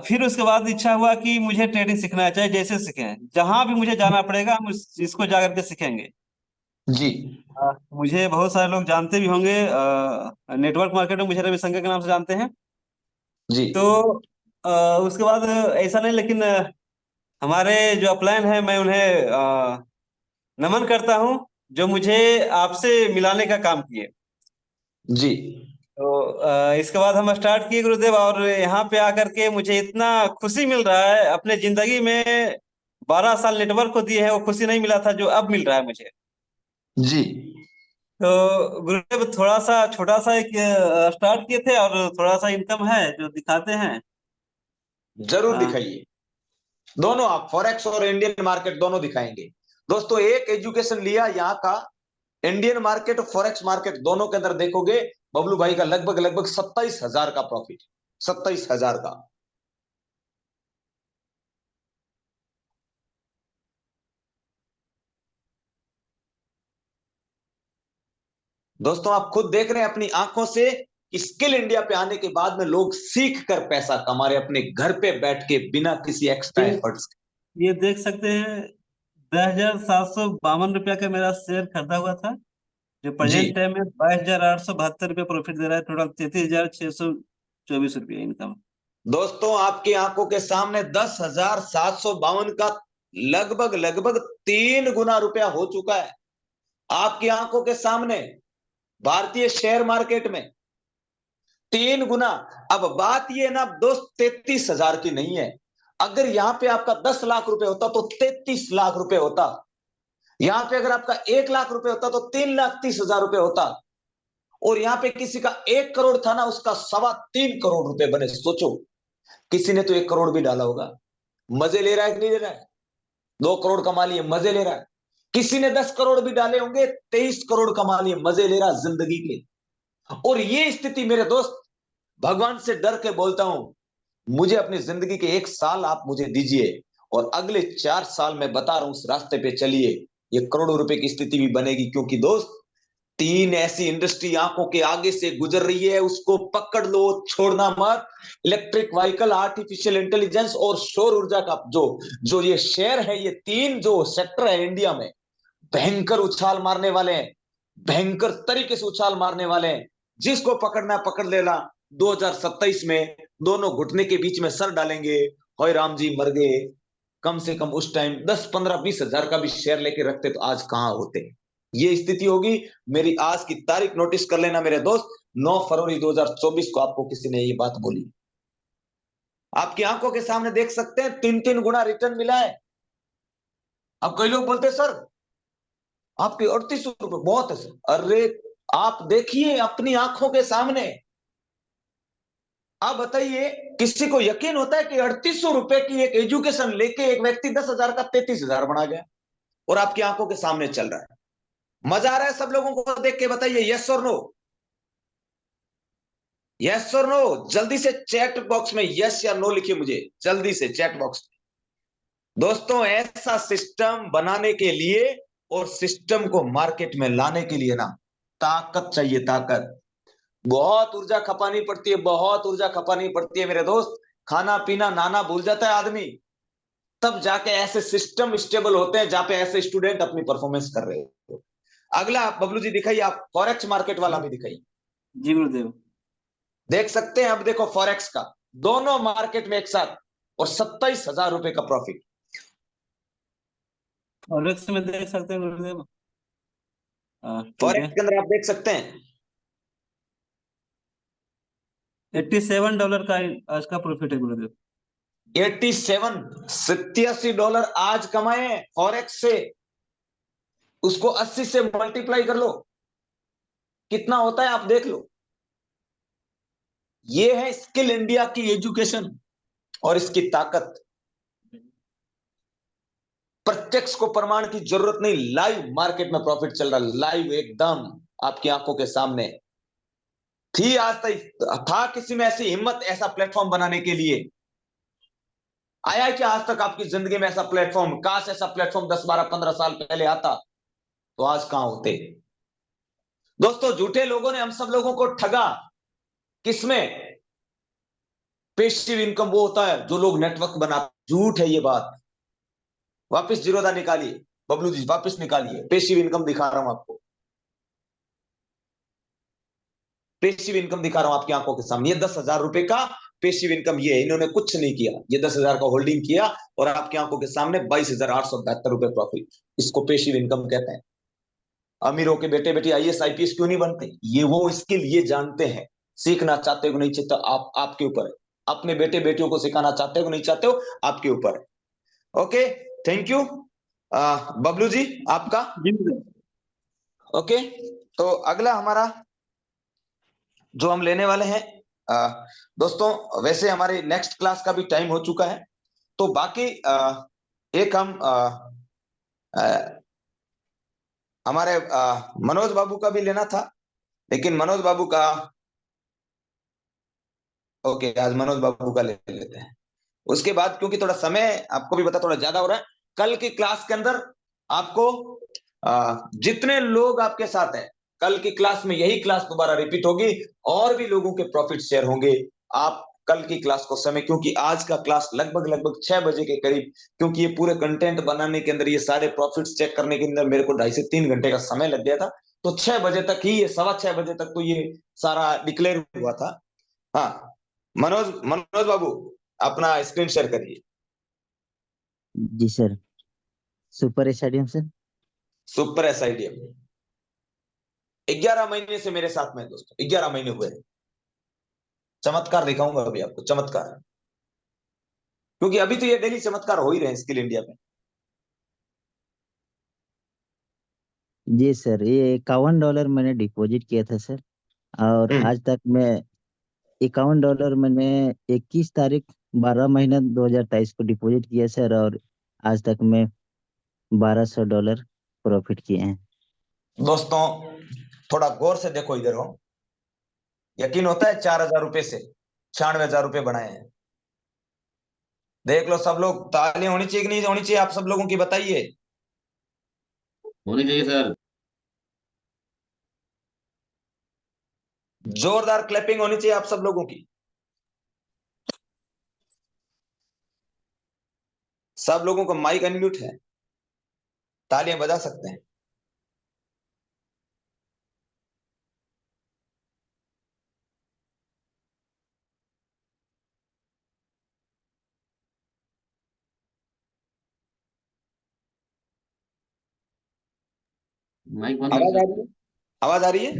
फिर उसके बाद इच्छा हुआ कि मुझे ट्रेडिंग सीखना है, चाहे जैसे सीखें, जहां भी मुझे जाना पड़ेगा हम इसको जाकर के सीखेंगे। जी मुझे बहुत सारे लोग जानते भी होंगे, नेटवर्क मार्केट में मुझे रविशंकर के नाम से जानते हैं। जी तो अ, उसके बाद ऐसा नहीं, लेकिन हमारे जो अपलाइन है, मैं उन्हें नमन करता हूँ, जो मुझे आपसे मिलाने का काम किए। जी तो इसके बाद हम स्टार्ट किए गुरुदेव, और यहाँ पे आकर के मुझे इतना खुशी मिल रहा है। अपने जिंदगी में 12 साल नेटवर्क को दिए हैं, वो खुशी नहीं मिला था जो अब मिल रहा है मुझे। जी तो गुरुदेव थोड़ा सा छोटा सा एक स्टार्ट किए थे, और थोड़ा सा इनकम है जो दिखाते हैं। जरूर अ, दिखाइए, दोनों आप फॉरेक्स और इंडियन मार्केट दोनों दिखाएंगे। दोस्तों एक एजुकेशन लिया यहाँ का, इंडियन मार्केट और फॉरेक्स मार्केट दोनों के अंदर देखोगे बबलू भाई का लगभग लगभग 27,000 का प्रॉफिट, 27,000 का। दोस्तों आप खुद देख रहे हैं अपनी आंखों से कि स्किल इंडिया पे आने के बाद में लोग सीख कर पैसा कमा रहे अपने घर पे बैठ के, बिना किसी एक्स्ट्रा ये एफर्ट्स के। ये देख सकते हैं, 10,752 रुपया का मेरा शेयर खरीदा हुआ था, जो जी प्रेजेंट टाइम में 22,872 रुपया प्रॉफिट दे रहा है। टोटल 33,624 रुपया इनकम। दोस्तों आपकी आंखों के सामने 10,752 का लगभग लगभग 3 गुना रुपया हो चुका है आपकी आंखों के सामने, भारतीय शेयर मार्केट में 3 गुना। अब बात ये ना दोस्त 33,000 की नहीं है, अगर यहां पे आपका 10 लाख रुपए होता तो 33 लाख रुपए होता, यहां पे अगर आपका 1 लाख रुपए होता तो 3,30,000 रुपए होता, और यहां पे किसी का 1 करोड़ था ना, उसका 3.25 करोड़ रुपए बने। सोचो, किसी ने तो 1 करोड़ भी डाला होगा, मजे ले रहा है कि नहीं ले रहा है? 2 करोड़ कमा लिए, मजे ले रहा है। किसी ने 10 करोड़ भी डाले होंगे, 23 करोड़ कमा लिए, मजे ले रहा है जिंदगी के। और ये स्थिति मेरे दोस्त, भगवान से डर के बोलता हूं, मुझे अपनी जिंदगी के 1 साल आप मुझे दीजिए और अगले 4 साल मैं बता रहा हूं उस रास्ते पे चलिए, ये करोड़ों रुपए की स्थिति भी बनेगी। क्योंकि दोस्त, 3 ऐसी इंडस्ट्री आंखों के आगे से गुजर रही है, उसको पकड़ लो, छोड़ना मत। इलेक्ट्रिक व्हीकल, आर्टिफिशियल इंटेलिजेंस और सौर ऊर्जा का जो जो ये शेयर है, ये 3 जो सेक्टर है इंडिया में, भयंकर उछाल मारने वाले हैं, भयंकर तरीके से उछाल मारने वाले हैं। जिसको पकड़ना पकड़ लेना। 2027 में दोनों घुटने के बीच में सर डालेंगे, होय राम जी मर गए। कम से कम उस टाइम 10 15 20 हजार का भी शेयर लेके रखते तो आज कहां होते। ये स्थिति होगी। मेरी आज की तारीख नोटिस कर लेना मेरे दोस्त, 9 फरवरी 2024 को आपको किसी ने ये बात बोली। आपकी आंखों के सामने देख सकते हैं 3 गुना रिटर्न मिला है। अब कई लोग बोलते हैं सर आपके 3800 रुपए बहुत है सर। अरे आप देखिए अपनी आंखों के सामने। आप बताइए, किसी को यकीन होता है कि 3800 रुपए की एक एजुकेशन लेके एक व्यक्ति 10,000 का 33,000 बना गया और आपकी आंखों के सामने चल रहा है। मजा आ रहा है सब लोगों को देख के? बताइए यस और नो, यस और नो। जल्दी से चैट बॉक्स में यस या नो लिखिए मुझे, जल्दी से चैट बॉक्स में। दोस्तों, ऐसा सिस्टम बनाने के लिए और सिस्टम को मार्केट में लाने के लिए ना ताकत चाहिए, ताकत। बहुत ऊर्जा खपानी पड़ती है, बहुत ऊर्जा खपानी पड़ती है मेरे दोस्त। खाना पीना नहाना भूल जाता है आदमी, तब जाके ऐसे सिस्टम स्टेबल होते हैं जहां पे ऐसे स्टूडेंट अपनी परफॉर्मेंस कर रहे हो। अगला आप बबलू जी दिखाइए, आप फॉरेक्स मार्केट वाला भी दिखाइए। जी गुरुदेव। देख सकते हैं, अब देखो फॉरेक्स का दोनों मार्केट में एक साथ और 27,000 रुपए का प्रॉफिट। फॉरेक्स में देख सकते हैं गुरुदेव। ठीक फॉरेक्स है। के अंदर आप देख सकते हैं $87 का आज का प्रॉफिट है गुरुदेव। 87 $87 आज कमाए फॉरेक्स से। उसको 80 से मल्टीप्लाई कर लो, कितना होता है आप देख लो। ये है स्किल इंडिया की एजुकेशन और इसकी ताकत। प्रत्यक्ष को प्रमाण की जरूरत नहीं, लाइव मार्केट में प्रॉफिट चल रहा है, लाइव एकदम आपकी आंखों के सामने। थी आज तक, था किसी में ऐसी हिम्मत ऐसा प्लेटफॉर्म बनाने के लिए? आया है क्या आज तक आपकी जिंदगी में ऐसा प्लेटफॉर्म? काश ऐसा प्लेटफॉर्म 10 12 15 साल पहले आता तो आज कहां होते। दोस्तों, झूठे लोगों ने हम सब लोगों को ठगा। किसमें? पेसिव इनकम वो होता है जो लोग नेटवर्क बनाते। झूठ है ये बात। वापस जीरोधा निकालिए बबलू जी, वापस निकालिए। पेसिव इनकम दिखा रहा हूं आपको, पेसिव इनकम दिखा रहा हूं आपकी आंखों के सामने। ये 10,000 रुपए का पेसिव इनकम, ये इन्होंने कुछ नहीं किया, ये 10,000 का होल्डिंग किया और आपकी आंखों के सामने 22,872 रुपए प्रॉफिट। इसको पेसिव इनकम कहते हैं। अमीरों के बेटे बेटी आईएएस आईपीएस क्यों नहीं बनते? ये वो स्किल ये जानते हैं। सीखना चाहते हो नहीं चाहते आप, आपके ऊपर है। अपने बेटे बेटियों को सिखाना चाहते हो नहीं चाहते हो, आपके ऊपर है। Okay, thank you Bablu ji आपका। जी गुरुदेव। ओके, तो अगला हमारा जो हम लेने वाले हैं, दोस्तों वैसे हमारी नेक्स्ट क्लास का भी टाइम हो चुका है, तो बाकी एक हम हमारे मनोज बाबू का भी लेना था, लेकिन मनोज बाबू का, ओके आज मनोज बाबू का ले लेते हैं। उसके बाद क्योंकि थोड़ा समय आपको भी पता थोड़ा ज्यादा हो रहा है, कल की क्लास के अंदर आपको जितने लोग आपके साथ हैं, कल की क्लास में यही क्लास दोबारा रिपीट होगी और भी लोगों के प्रॉफिट शेयर होंगे। आप कल की क्लास को समय, क्योंकि आज का क्लास लगभग लगभग 6 बजे के करीब, क्योंकि ये पूरे कंटेंट बनाने के अंदर, ये सारे प्रॉफिट्स चेक करने के अंदर मेरे को 2.5 से 3 घंटे का समय लग गया था। तो 6 बजे तक ही, ये 6:15 तक तो ये सारा डिक्लेयर हुआ था। हाँ, मनोज मनोज बाबू अपना स्क्रीन शेयर करिए। जी sir. Super stadium sir. Super SIDM 11 महीने से मेरे साथ में है दोस्तों, 11 महीने हुए। चमत्कार दिखाऊंगा अभी आपको, चमत्कार। क्योंकि अभी तो ये डेली चमत्कार हो ही रहे हैं स्किल इंडिया में। जी सर, ये $51 मैंने डिपॉजिट किया था सर, और आज तक मैं $51 मैंने 21 तारीख 12 महीना 2023 को डिपॉजिट किया सर, और आज तक मैं $1,200 प्रॉफिट किए हैं। दोस्तों थोड़ा गौर से देखो इधर हो, यकीन होता है 4,000 रुपए से 96,000 रुपए बनाए हैं। देख लो सब लोग, तालियां होनी चाहिए कि नहीं होनी चाहिए आप सब लोगों की, बताइए। होनी चाहिए सर। जोरदार क्लैपिंग होनी चाहिए आप सब लोगों की। सब लोगों का माइक अनम्यूट है, तालियां बजा सकते हैं। माइक बंद है आवाज आ सर। रही है? आवाज आ रही है?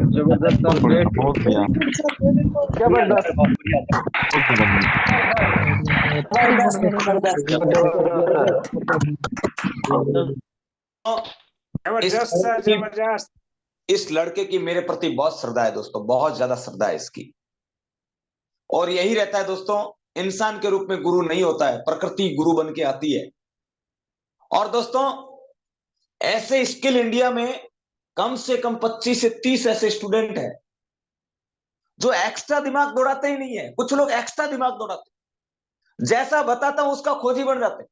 जबरदस्त सर, ग्रेट। बहुत बढ़िया। जबरदस्त। जबरदस्त सर, जबरदस्त। इस लड़के की मेरे प्रति बहुत श्रद्धा है दोस्तों, बहुत ज्यादा श्रद्धा है इसकी। और यही रहता है दोस्तों, इंसान के रूप में गुरु नहीं होता है, प्रकृति गुरु बन के आती है। और दोस्तों, ऐसे स्किल इंडिया में कम से कम 25 से 30 ऐसे स्टूडेंट हैं जो एक्स्ट्रा दिमाग दौड़ाते ही नहीं है। कुछ लोग एक्स्ट्रा दिमाग दौड़ाते, जैसा बताता हूं उसका खोजी बन जाते।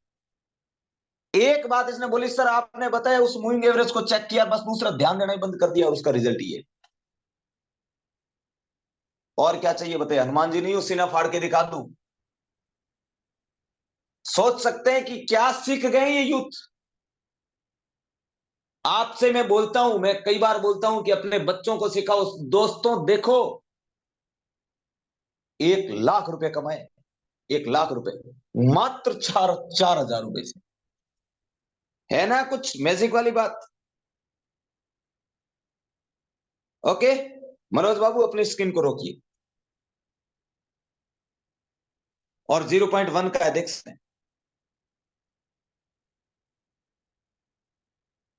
एक बात इसने बोली, सर आपने बताया उस मूविंग एवरेज को चेक किया, बस दूसरा ध्यान देना ही बंद कर दिया और उसका रिजल्ट ये। और क्या चाहिए बताइए? हनुमान जी नहीं हो सीना फाड़ के दिखा दूं? सोच सकते हैं कि क्या सीख गए ये यूथ। आपसे मैं बोलता हूं, मैं कई बार बोलता हूं कि अपने बच्चों को सिखाओ। दोस्तों देखो, 1 लाख रुपए कमाए, 1 लाख रुपए मात्र 4,000 रुपए से। है ना कुछ मैजिक वाली बात? ओके, मनोज बाबू अपनी स्क्रीन को रोकिए। और 0.1 का है, देख सकते हैं।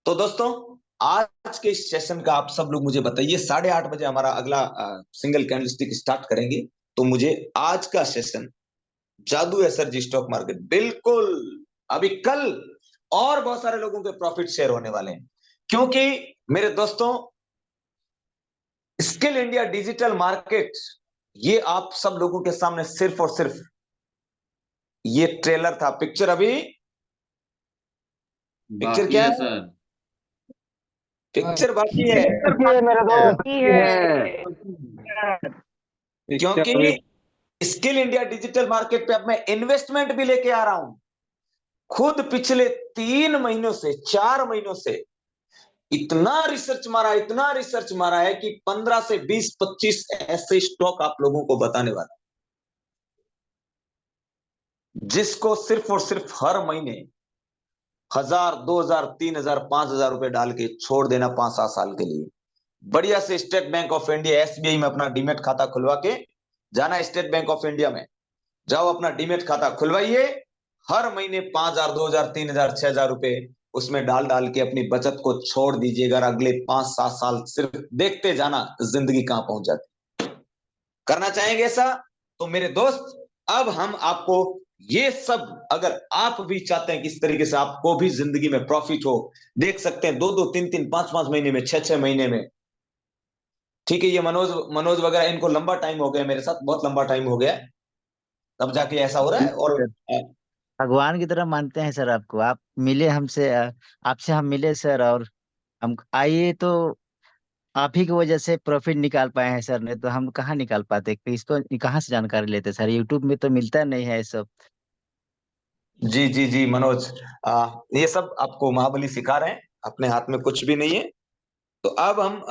तो दोस्तों, आज के इस सेशन का आप सब लोग मुझे बताइए, 8:30 बजे हमारा अगला सिंगल कैंडलस्टिक स्टार्ट करेंगे। तो मुझे आज का सेशन जादू है सर जी स्टॉक मार्केट, बिल्कुल। अभी कल और बहुत सारे लोगों के प्रॉफिट शेयर होने वाले हैं, क्योंकि मेरे दोस्तों, स्किल इंडिया डिजिटल मार्केट, ये आप सब लोगों के सामने सिर्फ और सिर्फ ये ट्रेलर था। पिक्चर अभी, पिक्चर बाकी क्या है है? सर। पिक्चर बाकी है, मेरे दोस्त क्योंकि स्किल इंडिया डिजिटल मार्केट पे अब मैं इन्वेस्टमेंट भी लेके आ रहा हूं। खुद पिछले 3 महीनों से 4 महीनों से इतना रिसर्च मारा, इतना रिसर्च मारा है कि 15 से 20 25 ऐसे स्टॉक आप लोगों को बताने वाला, जिसको सिर्फ और सिर्फ हर महीने 1,000, 2,000, 3,000, 5,000 रुपए डाल के छोड़ देना 5-7 साल के लिए। बढ़िया से state bank of India, SBI में अपना डीमेट खाता खुलवा के जाना। स्टेट बैंक ऑफ इंडिया में जाओ, अपना डीमेट खाता खुलवाइए। हर महीने 5,000, 2,000, 3,000, 6,000 रुपए उसमें डाल डाल के अपनी बचत को छोड़ दीजिएगा। अगले 5-7 साल सिर्फ देखते जाना जिंदगी कहां पहुंच जाती। करना चाहेंगे ऐसा? तो मेरे दोस्त, अब हम आपको ये सब, अगर आप भी चाहते हैं कि इस तरीके से आपको भी जिंदगी में प्रॉफिट हो, देख सकते हैं 2-2, 3-3, 5-5 महीने में, 6-6 महीने में। ठीक है, ये मनोज मनोज वगैरह, इनको लंबा टाइम हो गया मेरे साथ, बहुत लंबा टाइम हो गया, तब जाके ऐसा हो रहा है। और भगवान की तरह मानते हैं सर आपको। आप मिले हमसे, आपसे हम मिले सर, और हम आइए तो आप ही की वजह से प्रॉफिट निकाल पाए हैं सर। ने तो हम कहाँ निकाल पाते, कि इसको कहाँ से जानकारी लेते सर? यूट्यूब में तो मिलता नहीं है ये सब। जी जी जी मनोज, ये सब आपको महाबली सिखा रहे हैं, अपने हाथ में कुछ भी नहीं है। तो अब हम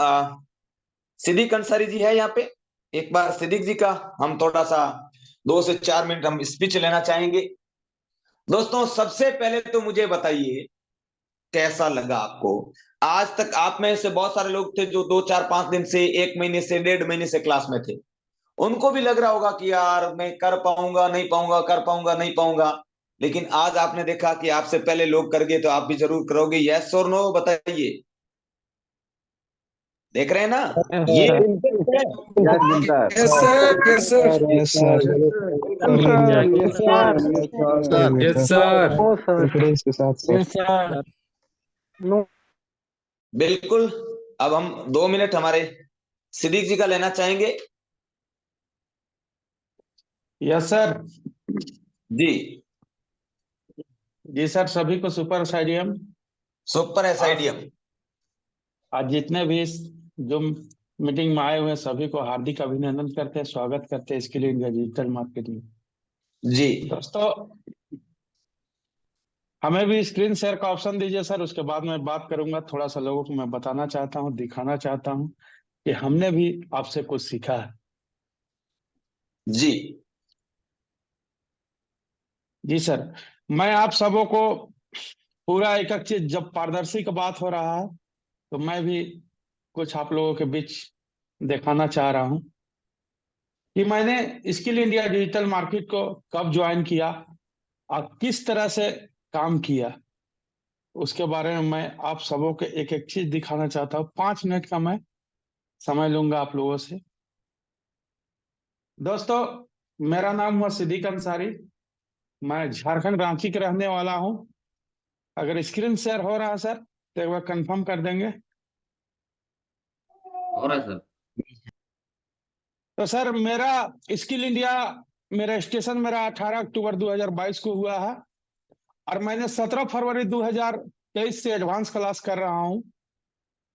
सिद्दीक अंसारी जी है यहाँ पे, एक बार सिद्दीक जी का हम थोड़ा सा 2 से 4 मिनट हम स्पीच लेना चाहेंगे। दोस्तों, सबसे पहले तो मुझे बताइए कैसा लगा आपको? आज तक आप में से बहुत सारे लोग थे जो 2-4-5 दिन से, 1 महीने से, 1.5 महीने से क्लास में थे। उनको भी लग रहा होगा कि यार मैं कर पाऊंगा नहीं पाऊंगा, कर पाऊंगा नहीं पाऊंगा। लेकिन आज आपने देखा कि आपसे पहले लोग कर गए, तो आप भी जरूर करोगे। यस और नो बताइए। देख रहे हैं ना, ये इंटरेस्ट है। Yes sir, yes sir, yes sir, yes sir, confidence के साथ सर। Yes sir. बिल्कुल। अब हम 2 मिनट हमारे सिद्दीक जी का लेना चाहेंगे। Yes sir. जी। जी सर, सभी को सुपर स्टेडियम। Super SIDM. आज जितने भी इस जो मीटिंग में आए हुए हैं सभी को हार्दिक अभिनंदन करते हैं, स्वागत करते हैं इसके लिए इंडिया डिजिटल मार्केटिंग। जी दोस्तों, हमें भी स्क्रीन शेयर का ऑप्शन दीजिए सर, उसके बाद मैं बात करूंगा। थोड़ा सा लोगों को मैं बताना चाहता हूँ, दिखाना चाहता हूँ कि हमने भी आपसे कुछ सीखा है। जी। जी सर, मैं आप सबों को पूरा एक एक चीज, जब पारदर्शी का बात हो रहा है तो मैं भी कुछ आप लोगों के बीच दिखाना चाह रहा हूँ कि मैंने स्किल इंडिया डिजिटल मार्केट को कब ज्वाइन किया और किस तरह से काम किया। उसके बारे में मैं आप सबों के एक एक चीज दिखाना चाहता हूँ। 5 मिनट का मैं समय लूंगा आप लोगों से। दोस्तों, मेरा नाम हुआ सिद्दीक अंसारी। मैं झारखंड रांची के रहने वाला हूँ। अगर स्क्रीन शेयर हो रहा है सर तो एक बार कंफर्म कर देंगे। हो रहा है सर। तो सर, मेरा स्किल इंडिया, मेरा स्टेशन मेरा 18 अक्टूबर 2022 को हुआ है और मैंने 17 फरवरी 2023 से एडवांस क्लास कर रहा हूँ।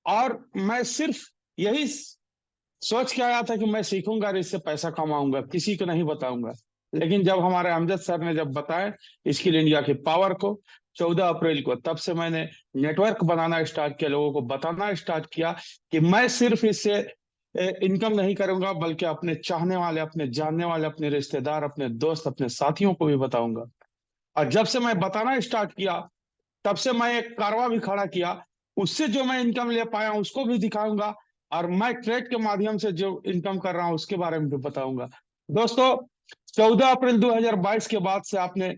और मैं सिर्फ यही सोच के आया था कि मैं सीखूंगा और इससे पैसा कमाऊंगा, किसी को नहीं बताऊंगा। लेकिन जब हमारे अमजद सर ने जब बताया स्किल इंडिया की पावर को 14 अप्रैल को, तब से मैंने नेटवर्क बनाना स्टार्ट किया, लोगों को बताना स्टार्ट किया कि मैं सिर्फ इससे इनकम नहीं करूंगा बल्कि अपने चाहने वाले, अपने जानने वाले, अपने रिश्तेदार, अपने दोस्त, अपने साथियों को भी बताऊंगा। और जब से मैं बताना स्टार्ट किया तब से मैं एक कारवा भी खड़ा किया, उससे जो मैं इनकम ले पाया उसको भी दिखाऊंगा और मैं ट्रेड के माध्यम से जो इनकम कर रहा हूं उसके बारे में भी बताऊंगा। दोस्तों, 14 अप्रैल 2022 के बाद से आपने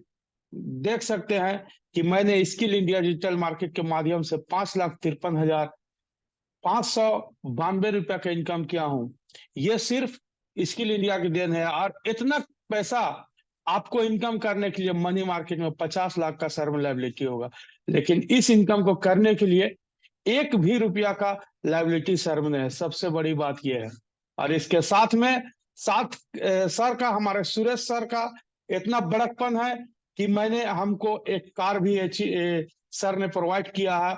देख सकते हैं कि मैंने स्किल इंडिया डिजिटल मार्केट के माध्यम से 5,53,592 रुपया का इनकम किया हूं। ये सिर्फ स्किल इंडिया की देन है। और इतना पैसा आपको इनकम करने के लिए मनी मार्केट में 50 लाख का सर्व लाइबिलिटी होगा, लेकिन इस इनकम को करने के लिए एक भी रुपया का लाइबिलिटी सर्व नहीं है। सबसे बड़ी बात यह है। और इसके साथ में सर का, हमारे सुरेश सर का इतना बड़कपन है कि मैंने हमको एक कार भी सर ने प्रोवाइड किया है,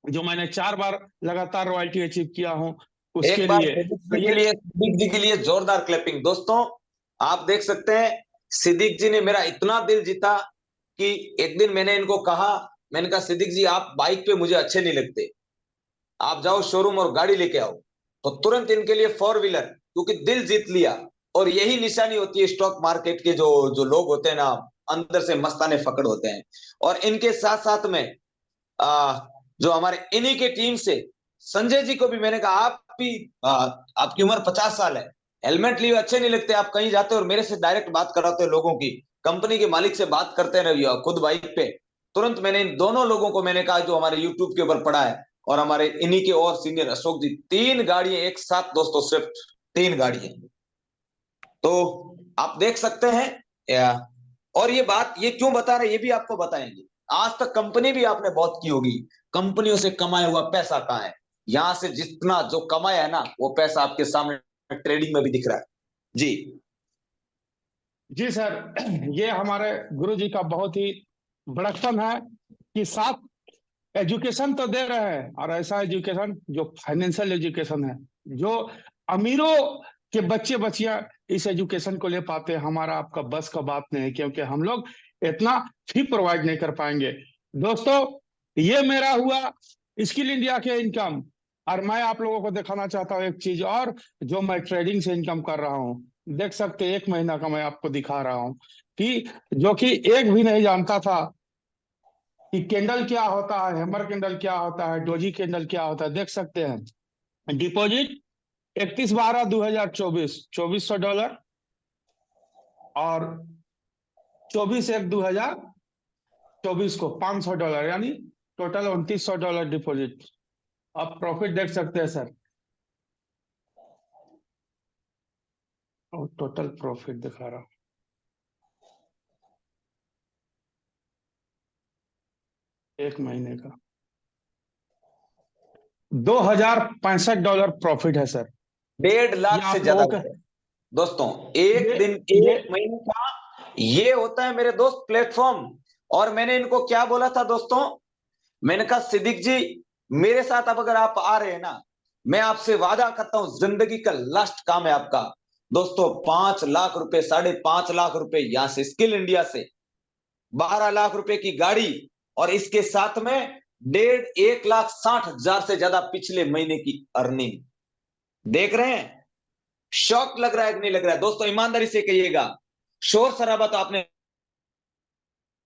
जो मैंने 4 बार लगातार रॉयल्टी अचीव किया हूं एक उसके बार लिए। सिद्दीक तो जी के ये लिए, सिद्दीक जी के लिए जोरदार क्लैपिंग। दोस्तों, आप देख सकते हैं सिद्दीक जी ने मेरा इतना दिल जीता कि एक दिन मैंने इनको कहा, मैंने कहा सिद्दीक जी आप बाइक पे मुझे अच्छे नहीं लगते, आप जाओ शोरूम और गाड़ी लेके आओ। तो तुरंत इनके लिए 4 व्हीलर, क्योंकि दिल जीत लिया। और यही निशानी होती है स्टॉक मार्केट के, जो जो लोग होते हैं ना, अंदर से मस्ताने फकड़ होते हैं। और इनके साथ साथ में जो हमारे इन्हीं के टीम से संजय जी को भी मैंने कहा, आप भी आपकी उम्र 50 साल है, हेलमेट लिए अच्छे नहीं लगते, आप कहीं जाते हो और मेरे से डायरेक्ट बात कराते हो लोगों की, कंपनी के मालिक से बात करते रहिए खुद बाइक पे। तुरंत मैंने इन दोनों लोगों को मैंने कहा, जो हमारे यूट्यूब के ऊपर पड़ा है, और हमारे इन्हीं के और सीनियर अशोक जी, 3 गाड़ियां एक साथ दोस्तों, सिर्फ 3 गाड़ियां। तो आप देख सकते हैं और ये बात ये क्यों बता रहे, ये भी आपको बताएंगे। आज तक कंपनी भी आपने बहुत की होगी, कंपनियों से कमाया हुआ पैसा कहाँ है? यहां से जितना जो कमाया है ना, वो पैसा आपके सामने ट्रेडिंग में भी दिख रहा है। जी। जी सर, ये हमारे गुरु जी का बहुत ही बड़कपन है कि साथ एजुकेशन तो दे रहे हैं, और ऐसा एजुकेशन जो फाइनेंशियल एजुकेशन है, जो अमीरों के बच्चे बच्चियां इस एजुकेशन को ले पाते हैं। हमारा आपका बस का बात नहीं है, क्योंकि हम लोग इतना फी प्रोवाइड नहीं कर पाएंगे। दोस्तों, ये मेरा हुआ स्किल इंडिया के इनकम। और मैं आप लोगों को दिखाना चाहता हूँ एक चीज और, जो मैं ट्रेडिंग से इनकम कर रहा हूँ। देख सकते हैं, 1 महीना का मैं आपको दिखा रहा हूँ कि जो कि एक भी नहीं जानता था कि कैंडल क्या होता है, हैमर कैंडल क्या होता है, डोजी कैंडल क्या होता है। देख सकते हैं, डिपॉजिट 31/12/2024 $2400, और 24/1/2024 को $500, यानी टोटल $2900 डिपॉजिट। आप प्रॉफिट देख सकते हैं सर, और टोटल प्रॉफिट दिखा रहा हूं 1 महीने का $2065 प्रॉफिट है सर। 1.5 ये लाख से आप ज्यादा लोगों का होता है। दोस्तों, एक दिन ये एक महीने का ये होता है मेरे दोस्त प्लेटफॉर्म। और मैंने इनको क्या बोला था दोस्तों, मैंने कहा सिद्दीक जी मेरे साथ अब अगर आप आ रहे हैं ना, मैं आपसे वादा करता हूं जिंदगी का लास्ट काम है आपका। दोस्तों 5 लाख रुपए, 5.5 लाख रुपए यहां से स्किल इंडिया से, 12 लाख रुपए की गाड़ी, और इसके साथ में 1,60,000 से ज्यादा पिछले महीने की अर्निंग। देख रहे हैं, शौक लग रहा है कि नहीं लग रहा है दोस्तों? ईमानदारी से कहिएगा। शोर शराबा तो आपने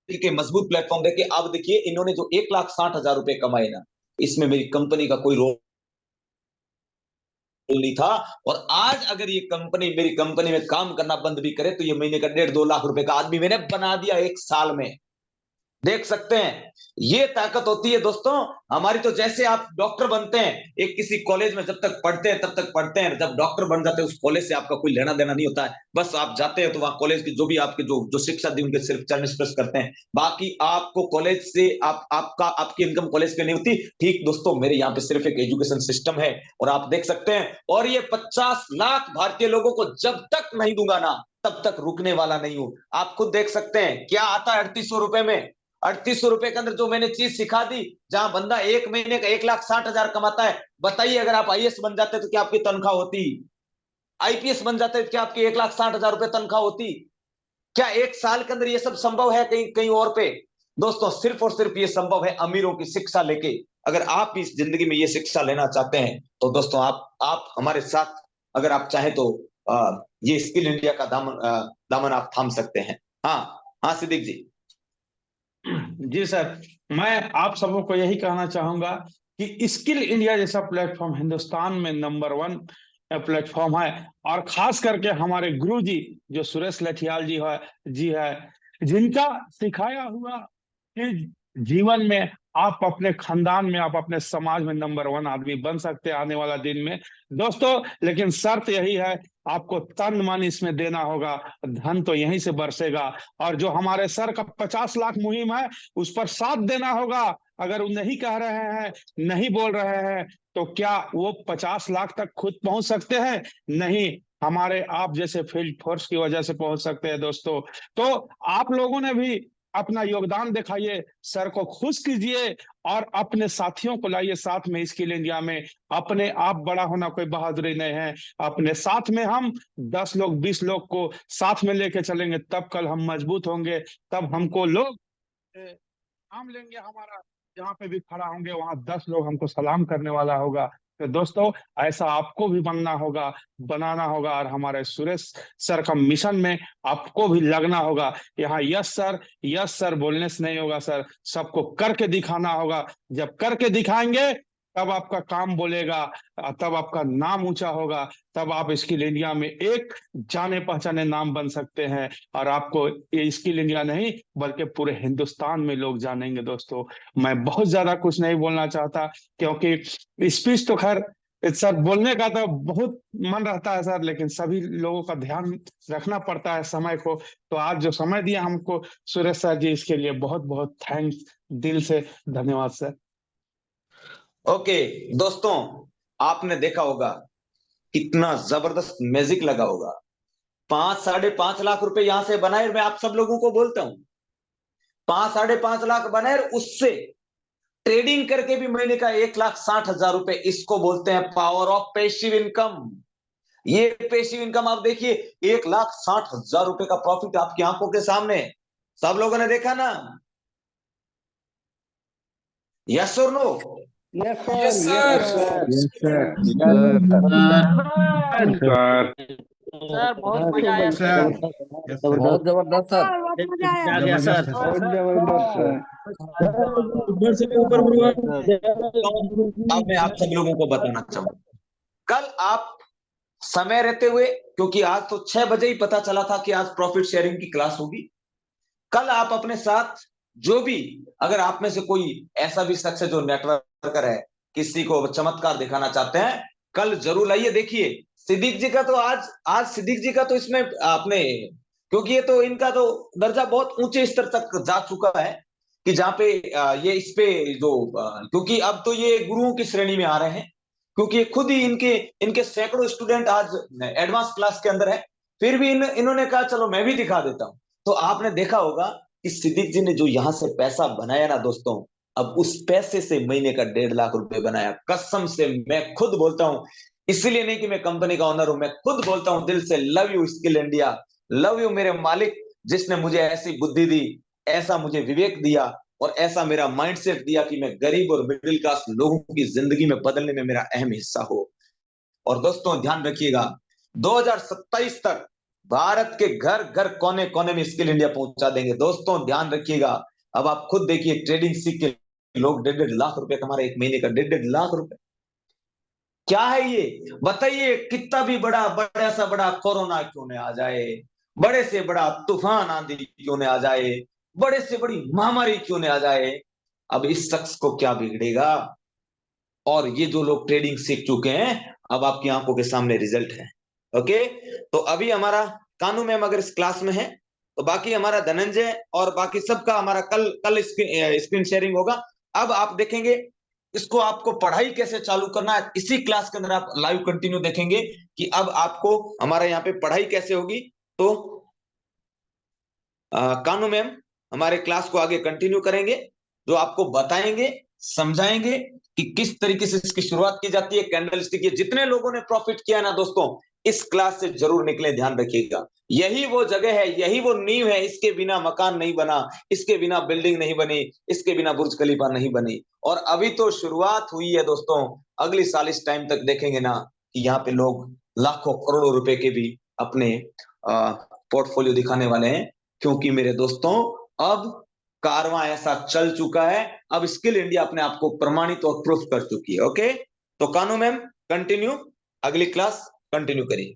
के मजबूत प्लेटफॉर्म देखे। अब देखिए इन्होंने जो 1,60,000 रुपए कमाए ना, इसमें मेरी कंपनी का कोई रोल नहीं था। और आज अगर ये कंपनी मेरी कंपनी में काम करना बंद भी करे तो ये महीने का 1.5-2 लाख रुपए का आदमी मैंने बना दिया 1 साल में। देख सकते हैं, ये ताकत होती है दोस्तों हमारी। तो जैसे आप डॉक्टर बनते हैं, एक किसी कॉलेज में जब तक पढ़ते हैं तब तक पढ़ते हैं, जब डॉक्टर बन जाते हैं उस कॉलेज से आपका कोई लेना देना नहीं होता है। बस आप जाते हैं तो वहां कॉलेज की जो भी आपके जो जो शिक्षा दी उनके सिर्फ चरण स्पर्श करते हैं। बाकी आपको कॉलेज से आपकी इनकम कॉलेज पे नहीं होती। ठीक दोस्तों, मेरे यहाँ पे सिर्फ एक एजुकेशन सिस्टम है और आप देख सकते हैं। और ये 50 लाख भारतीय लोगों को जब तक नहीं दूंगा ना, तब तक रुकने वाला नहीं हूं। आप खुद देख सकते हैं क्या आता है 3800 रुपए में। 3800 रुपए के अंदर जो मैंने चीज सिखा दी, जहां बंदा एक महीने का 1,60,000 कमाता है। बताइए अगर आप आईएएस बन जाते तो क्या आपकी तनख्वाह होती? आईपीएस बन जाते तो क्या आपकी 1,60,000 रुपए तनख्वाह होती? क्या एक साल के अंदर ये सब संभव है कहीं कहीं और पे? दोस्तों सिर्फ और सिर्फ ये संभव है अमीरों की शिक्षा लेके। अगर आप इस जिंदगी में ये शिक्षा लेना चाहते हैं तो दोस्तों आप हमारे साथ अगर आप चाहें तो ये स्किल इंडिया का दामन आप थाम सकते हैं। हाँ हाँ सिद्दीक जी। जी सर, मैं आप सबों को यही कहना चाहूंगा कि स्किल इंडिया जैसा प्लेटफॉर्म हिंदुस्तान में नंबर 1 प्लेटफॉर्म है। और खास करके हमारे गुरु जी जो सुरेश लठियाल जी है, जिनका सिखाया हुआ कि जीवन में आप अपने खानदान में, आप अपने समाज में नंबर 1 आदमी बन सकते हैं आने वाला दिन में दोस्तों। लेकिन शर्त यही है, आपको तन मन इसमें देना होगा, धन तो यहीं से बरसेगा। और जो हमारे सर का 50 लाख मुहिम है, उस पर साथ देना होगा। अगर वो नहीं कह रहे हैं, नहीं बोल रहे हैं, तो क्या वो 50 लाख तक खुद पहुंच सकते हैं? नहीं, हमारे आप जैसे फील्ड फोर्स की वजह से पहुंच सकते हैं दोस्तों। तो आप लोगों ने भी अपना योगदान दिखाइए, सर को खुश कीजिए और अपने साथियों को लाइए साथ में स्किल इंडिया में। अपने आप बड़ा होना कोई बहादुरी नहीं है। अपने साथ में हम 10 लोग 20 लोग को साथ में लेके चलेंगे, तब कल हम मजबूत होंगे। तब हमको लोग नाम लेंगे हमारा, जहां पे भी खड़ा होंगे वहां 10 लोग हमको सलाम करने वाला होगा। तो दोस्तों ऐसा आपको भी बनना होगा, बनाना होगा। और हमारे सुरेश सर का मिशन में आपको भी लगना होगा। यहाँ यस सर बोलने से नहीं होगा सर, सबको करके दिखाना होगा। जब करके दिखाएंगे तब आपका काम बोलेगा, तब आपका नाम ऊंचा होगा, तब आप स्किल इंडिया में एक जाने पहचाने नाम बन सकते हैं। और आपको ये स्किल इंडिया नहीं बल्कि पूरे हिंदुस्तान में लोग जानेंगे दोस्तों। मैं बहुत ज्यादा कुछ नहीं बोलना चाहता, क्योंकि स्पीच तो खैर सर बोलने का तो बहुत मन रहता है सर, लेकिन सभी लोगों का ध्यान रखना पड़ता है समय को। तो आज जो समय दिया हमको सुरेश सर जी, इसके लिए बहुत बहुत थैंक्स, दिल से धन्यवाद सर। ओके दोस्तों, आपने देखा होगा कितना जबरदस्त मैजिक लगा होगा। 5-5.5 लाख रुपए यहां से बनाए। मैं आप सब लोगों को बोलता हूं 5-5.5 लाख बनाए, उससे ट्रेडिंग करके भी महीने का 1,60,000 रुपए। इसको बोलते हैं पावर ऑफ पैसिव इनकम। ये पैसिव इनकम आप देखिए, 1,60,000 रुपए का प्रॉफिट आपकी आंखों के सामने। सब लोगों ने देखा ना? यस और no? Yes yes sir, sir. Yes sir. Sir बहुत मजा आया सर सर। बहुत जबरदस्त सर। बहुत मजा आया। आ गया सर। बहुत जबरदस्त सर। ऊपर से ऊपर अब मैं आप सब लोगों को बताना चाहूंगा, कल आप समय रहते हुए, क्योंकि आज तो 6 बजे ही पता चला था कि आज प्रॉफिट शेयरिंग की क्लास होगी। कल आप अपने साथ जो भी, अगर आप में से कोई ऐसा भी शख्स है जो नेटवर्कर है, किसी को चमत्कार दिखाना चाहते हैं, कल जरूर लाइए। देखिए सिद्दीक जी का तो आज सिद्दीक जी का तो इसमें आपने, क्योंकि ये तो इनका तो दर्जा बहुत ऊंचे स्तर तक जा चुका है कि जहां पे ये इस पे जो क्योंकि अब तो ये गुरुओं की श्रेणी में आ रहे हैं, क्योंकि खुद ही इनके इनके सैकड़ों स्टूडेंट आज एडवांस क्लास के अंदर है। फिर भी इन्होंने कहा चलो मैं भी दिखा देता हूं। तो आपने देखा होगा कि सिद्दीक जी ने जो यहां से पैसा बनाया ना दोस्तों, अब उस पैसे से महीने का 1.5 लाख रुपए बनाया। कसम से मैं खुद बोलता हूं, इसलिए नहीं कि मैं कंपनी का ओनर हूं, मैं खुद बोलता हूं दिल से, love you skill India, love you मेरे मालिक, जिसने मुझे ऐसी बुद्धि दी, ऐसा मुझे विवेक दिया और ऐसा मेरा माइंडसेट दिया कि मैं गरीब और मिडिल क्लास लोगों की जिंदगी में बदलने में मेरा अहम हिस्सा हो। और दोस्तों ध्यान रखिएगा, 2027 तक भारत के घर घर कोने कोने में स्किल इंडिया पहुंचा देंगे। दोस्तों ध्यान रखिएगा, अब आप खुद देखिए, ट्रेडिंग सीख के लोग 1.5 लाख रुपए कमा रहे, एक महीने का 1.5 लाख रुपए। क्या है ये बताइए? कितना भी बड़ा सा बड़ा कोरोना क्यों न आ जाए, बड़े से बड़ा तूफान आंधी क्यों न आ जाए, बड़े से बड़ी महामारी क्यों न आ जाए, अब इस शख्स को क्या बिगड़ेगा? और ये जो लोग ट्रेडिंग सीख चुके हैं, अब आपकी आंखों के सामने रिजल्ट है। ओके, तो अभी हमारा कानू मैम अगर इस क्लास में है, तो बाकी हमारा धनंजय और बाकी सबका हमारा कल स्क्रीन शेयरिंग होगा। अब आप देखेंगे इसको, आपको पढ़ाई कैसे चालू करना है, इसी क्लास के अंदर आप लाइव कंटिन्यू देखेंगे कि अब आपको हमारा यहाँ पे पढ़ाई कैसे होगी। तो कानू मैम हमारे क्लास को आगे कंटिन्यू करेंगे, जो आपको बताएंगे, समझाएंगे कि किस तरीके से इसकी शुरुआत की जाती है। कैंडल स्टिक, ये जितने लोगों ने प्रॉफिट किया ना दोस्तों, इस क्लास से जरूर निकले, ध्यान रखिएगा। यही वो जगह है, यही वो नींव है, इसके बिना मकान नहीं बना, इसके बिना बिल्डिंग नहीं बनी, इसके बिना बुर्ज खलीफा नहीं बनी। और अभी तो शुरुआत हुई है दोस्तों, अगली साल इस टाइम तक देखेंगे ना कि यहाँ पे लोग लाखों करोड़ों रुपए के भी अपने पोर्टफोलियो दिखाने वाले हैं। क्योंकि मेरे दोस्तों अब कारवां ऐसा चल चुका है, अब स्किल इंडिया अपने आप को प्रमाणित और प्रूफ कर चुकी है। ओके, तो कानू मैम कंटिन्यू, अगली क्लास कंटिन्यू करिए।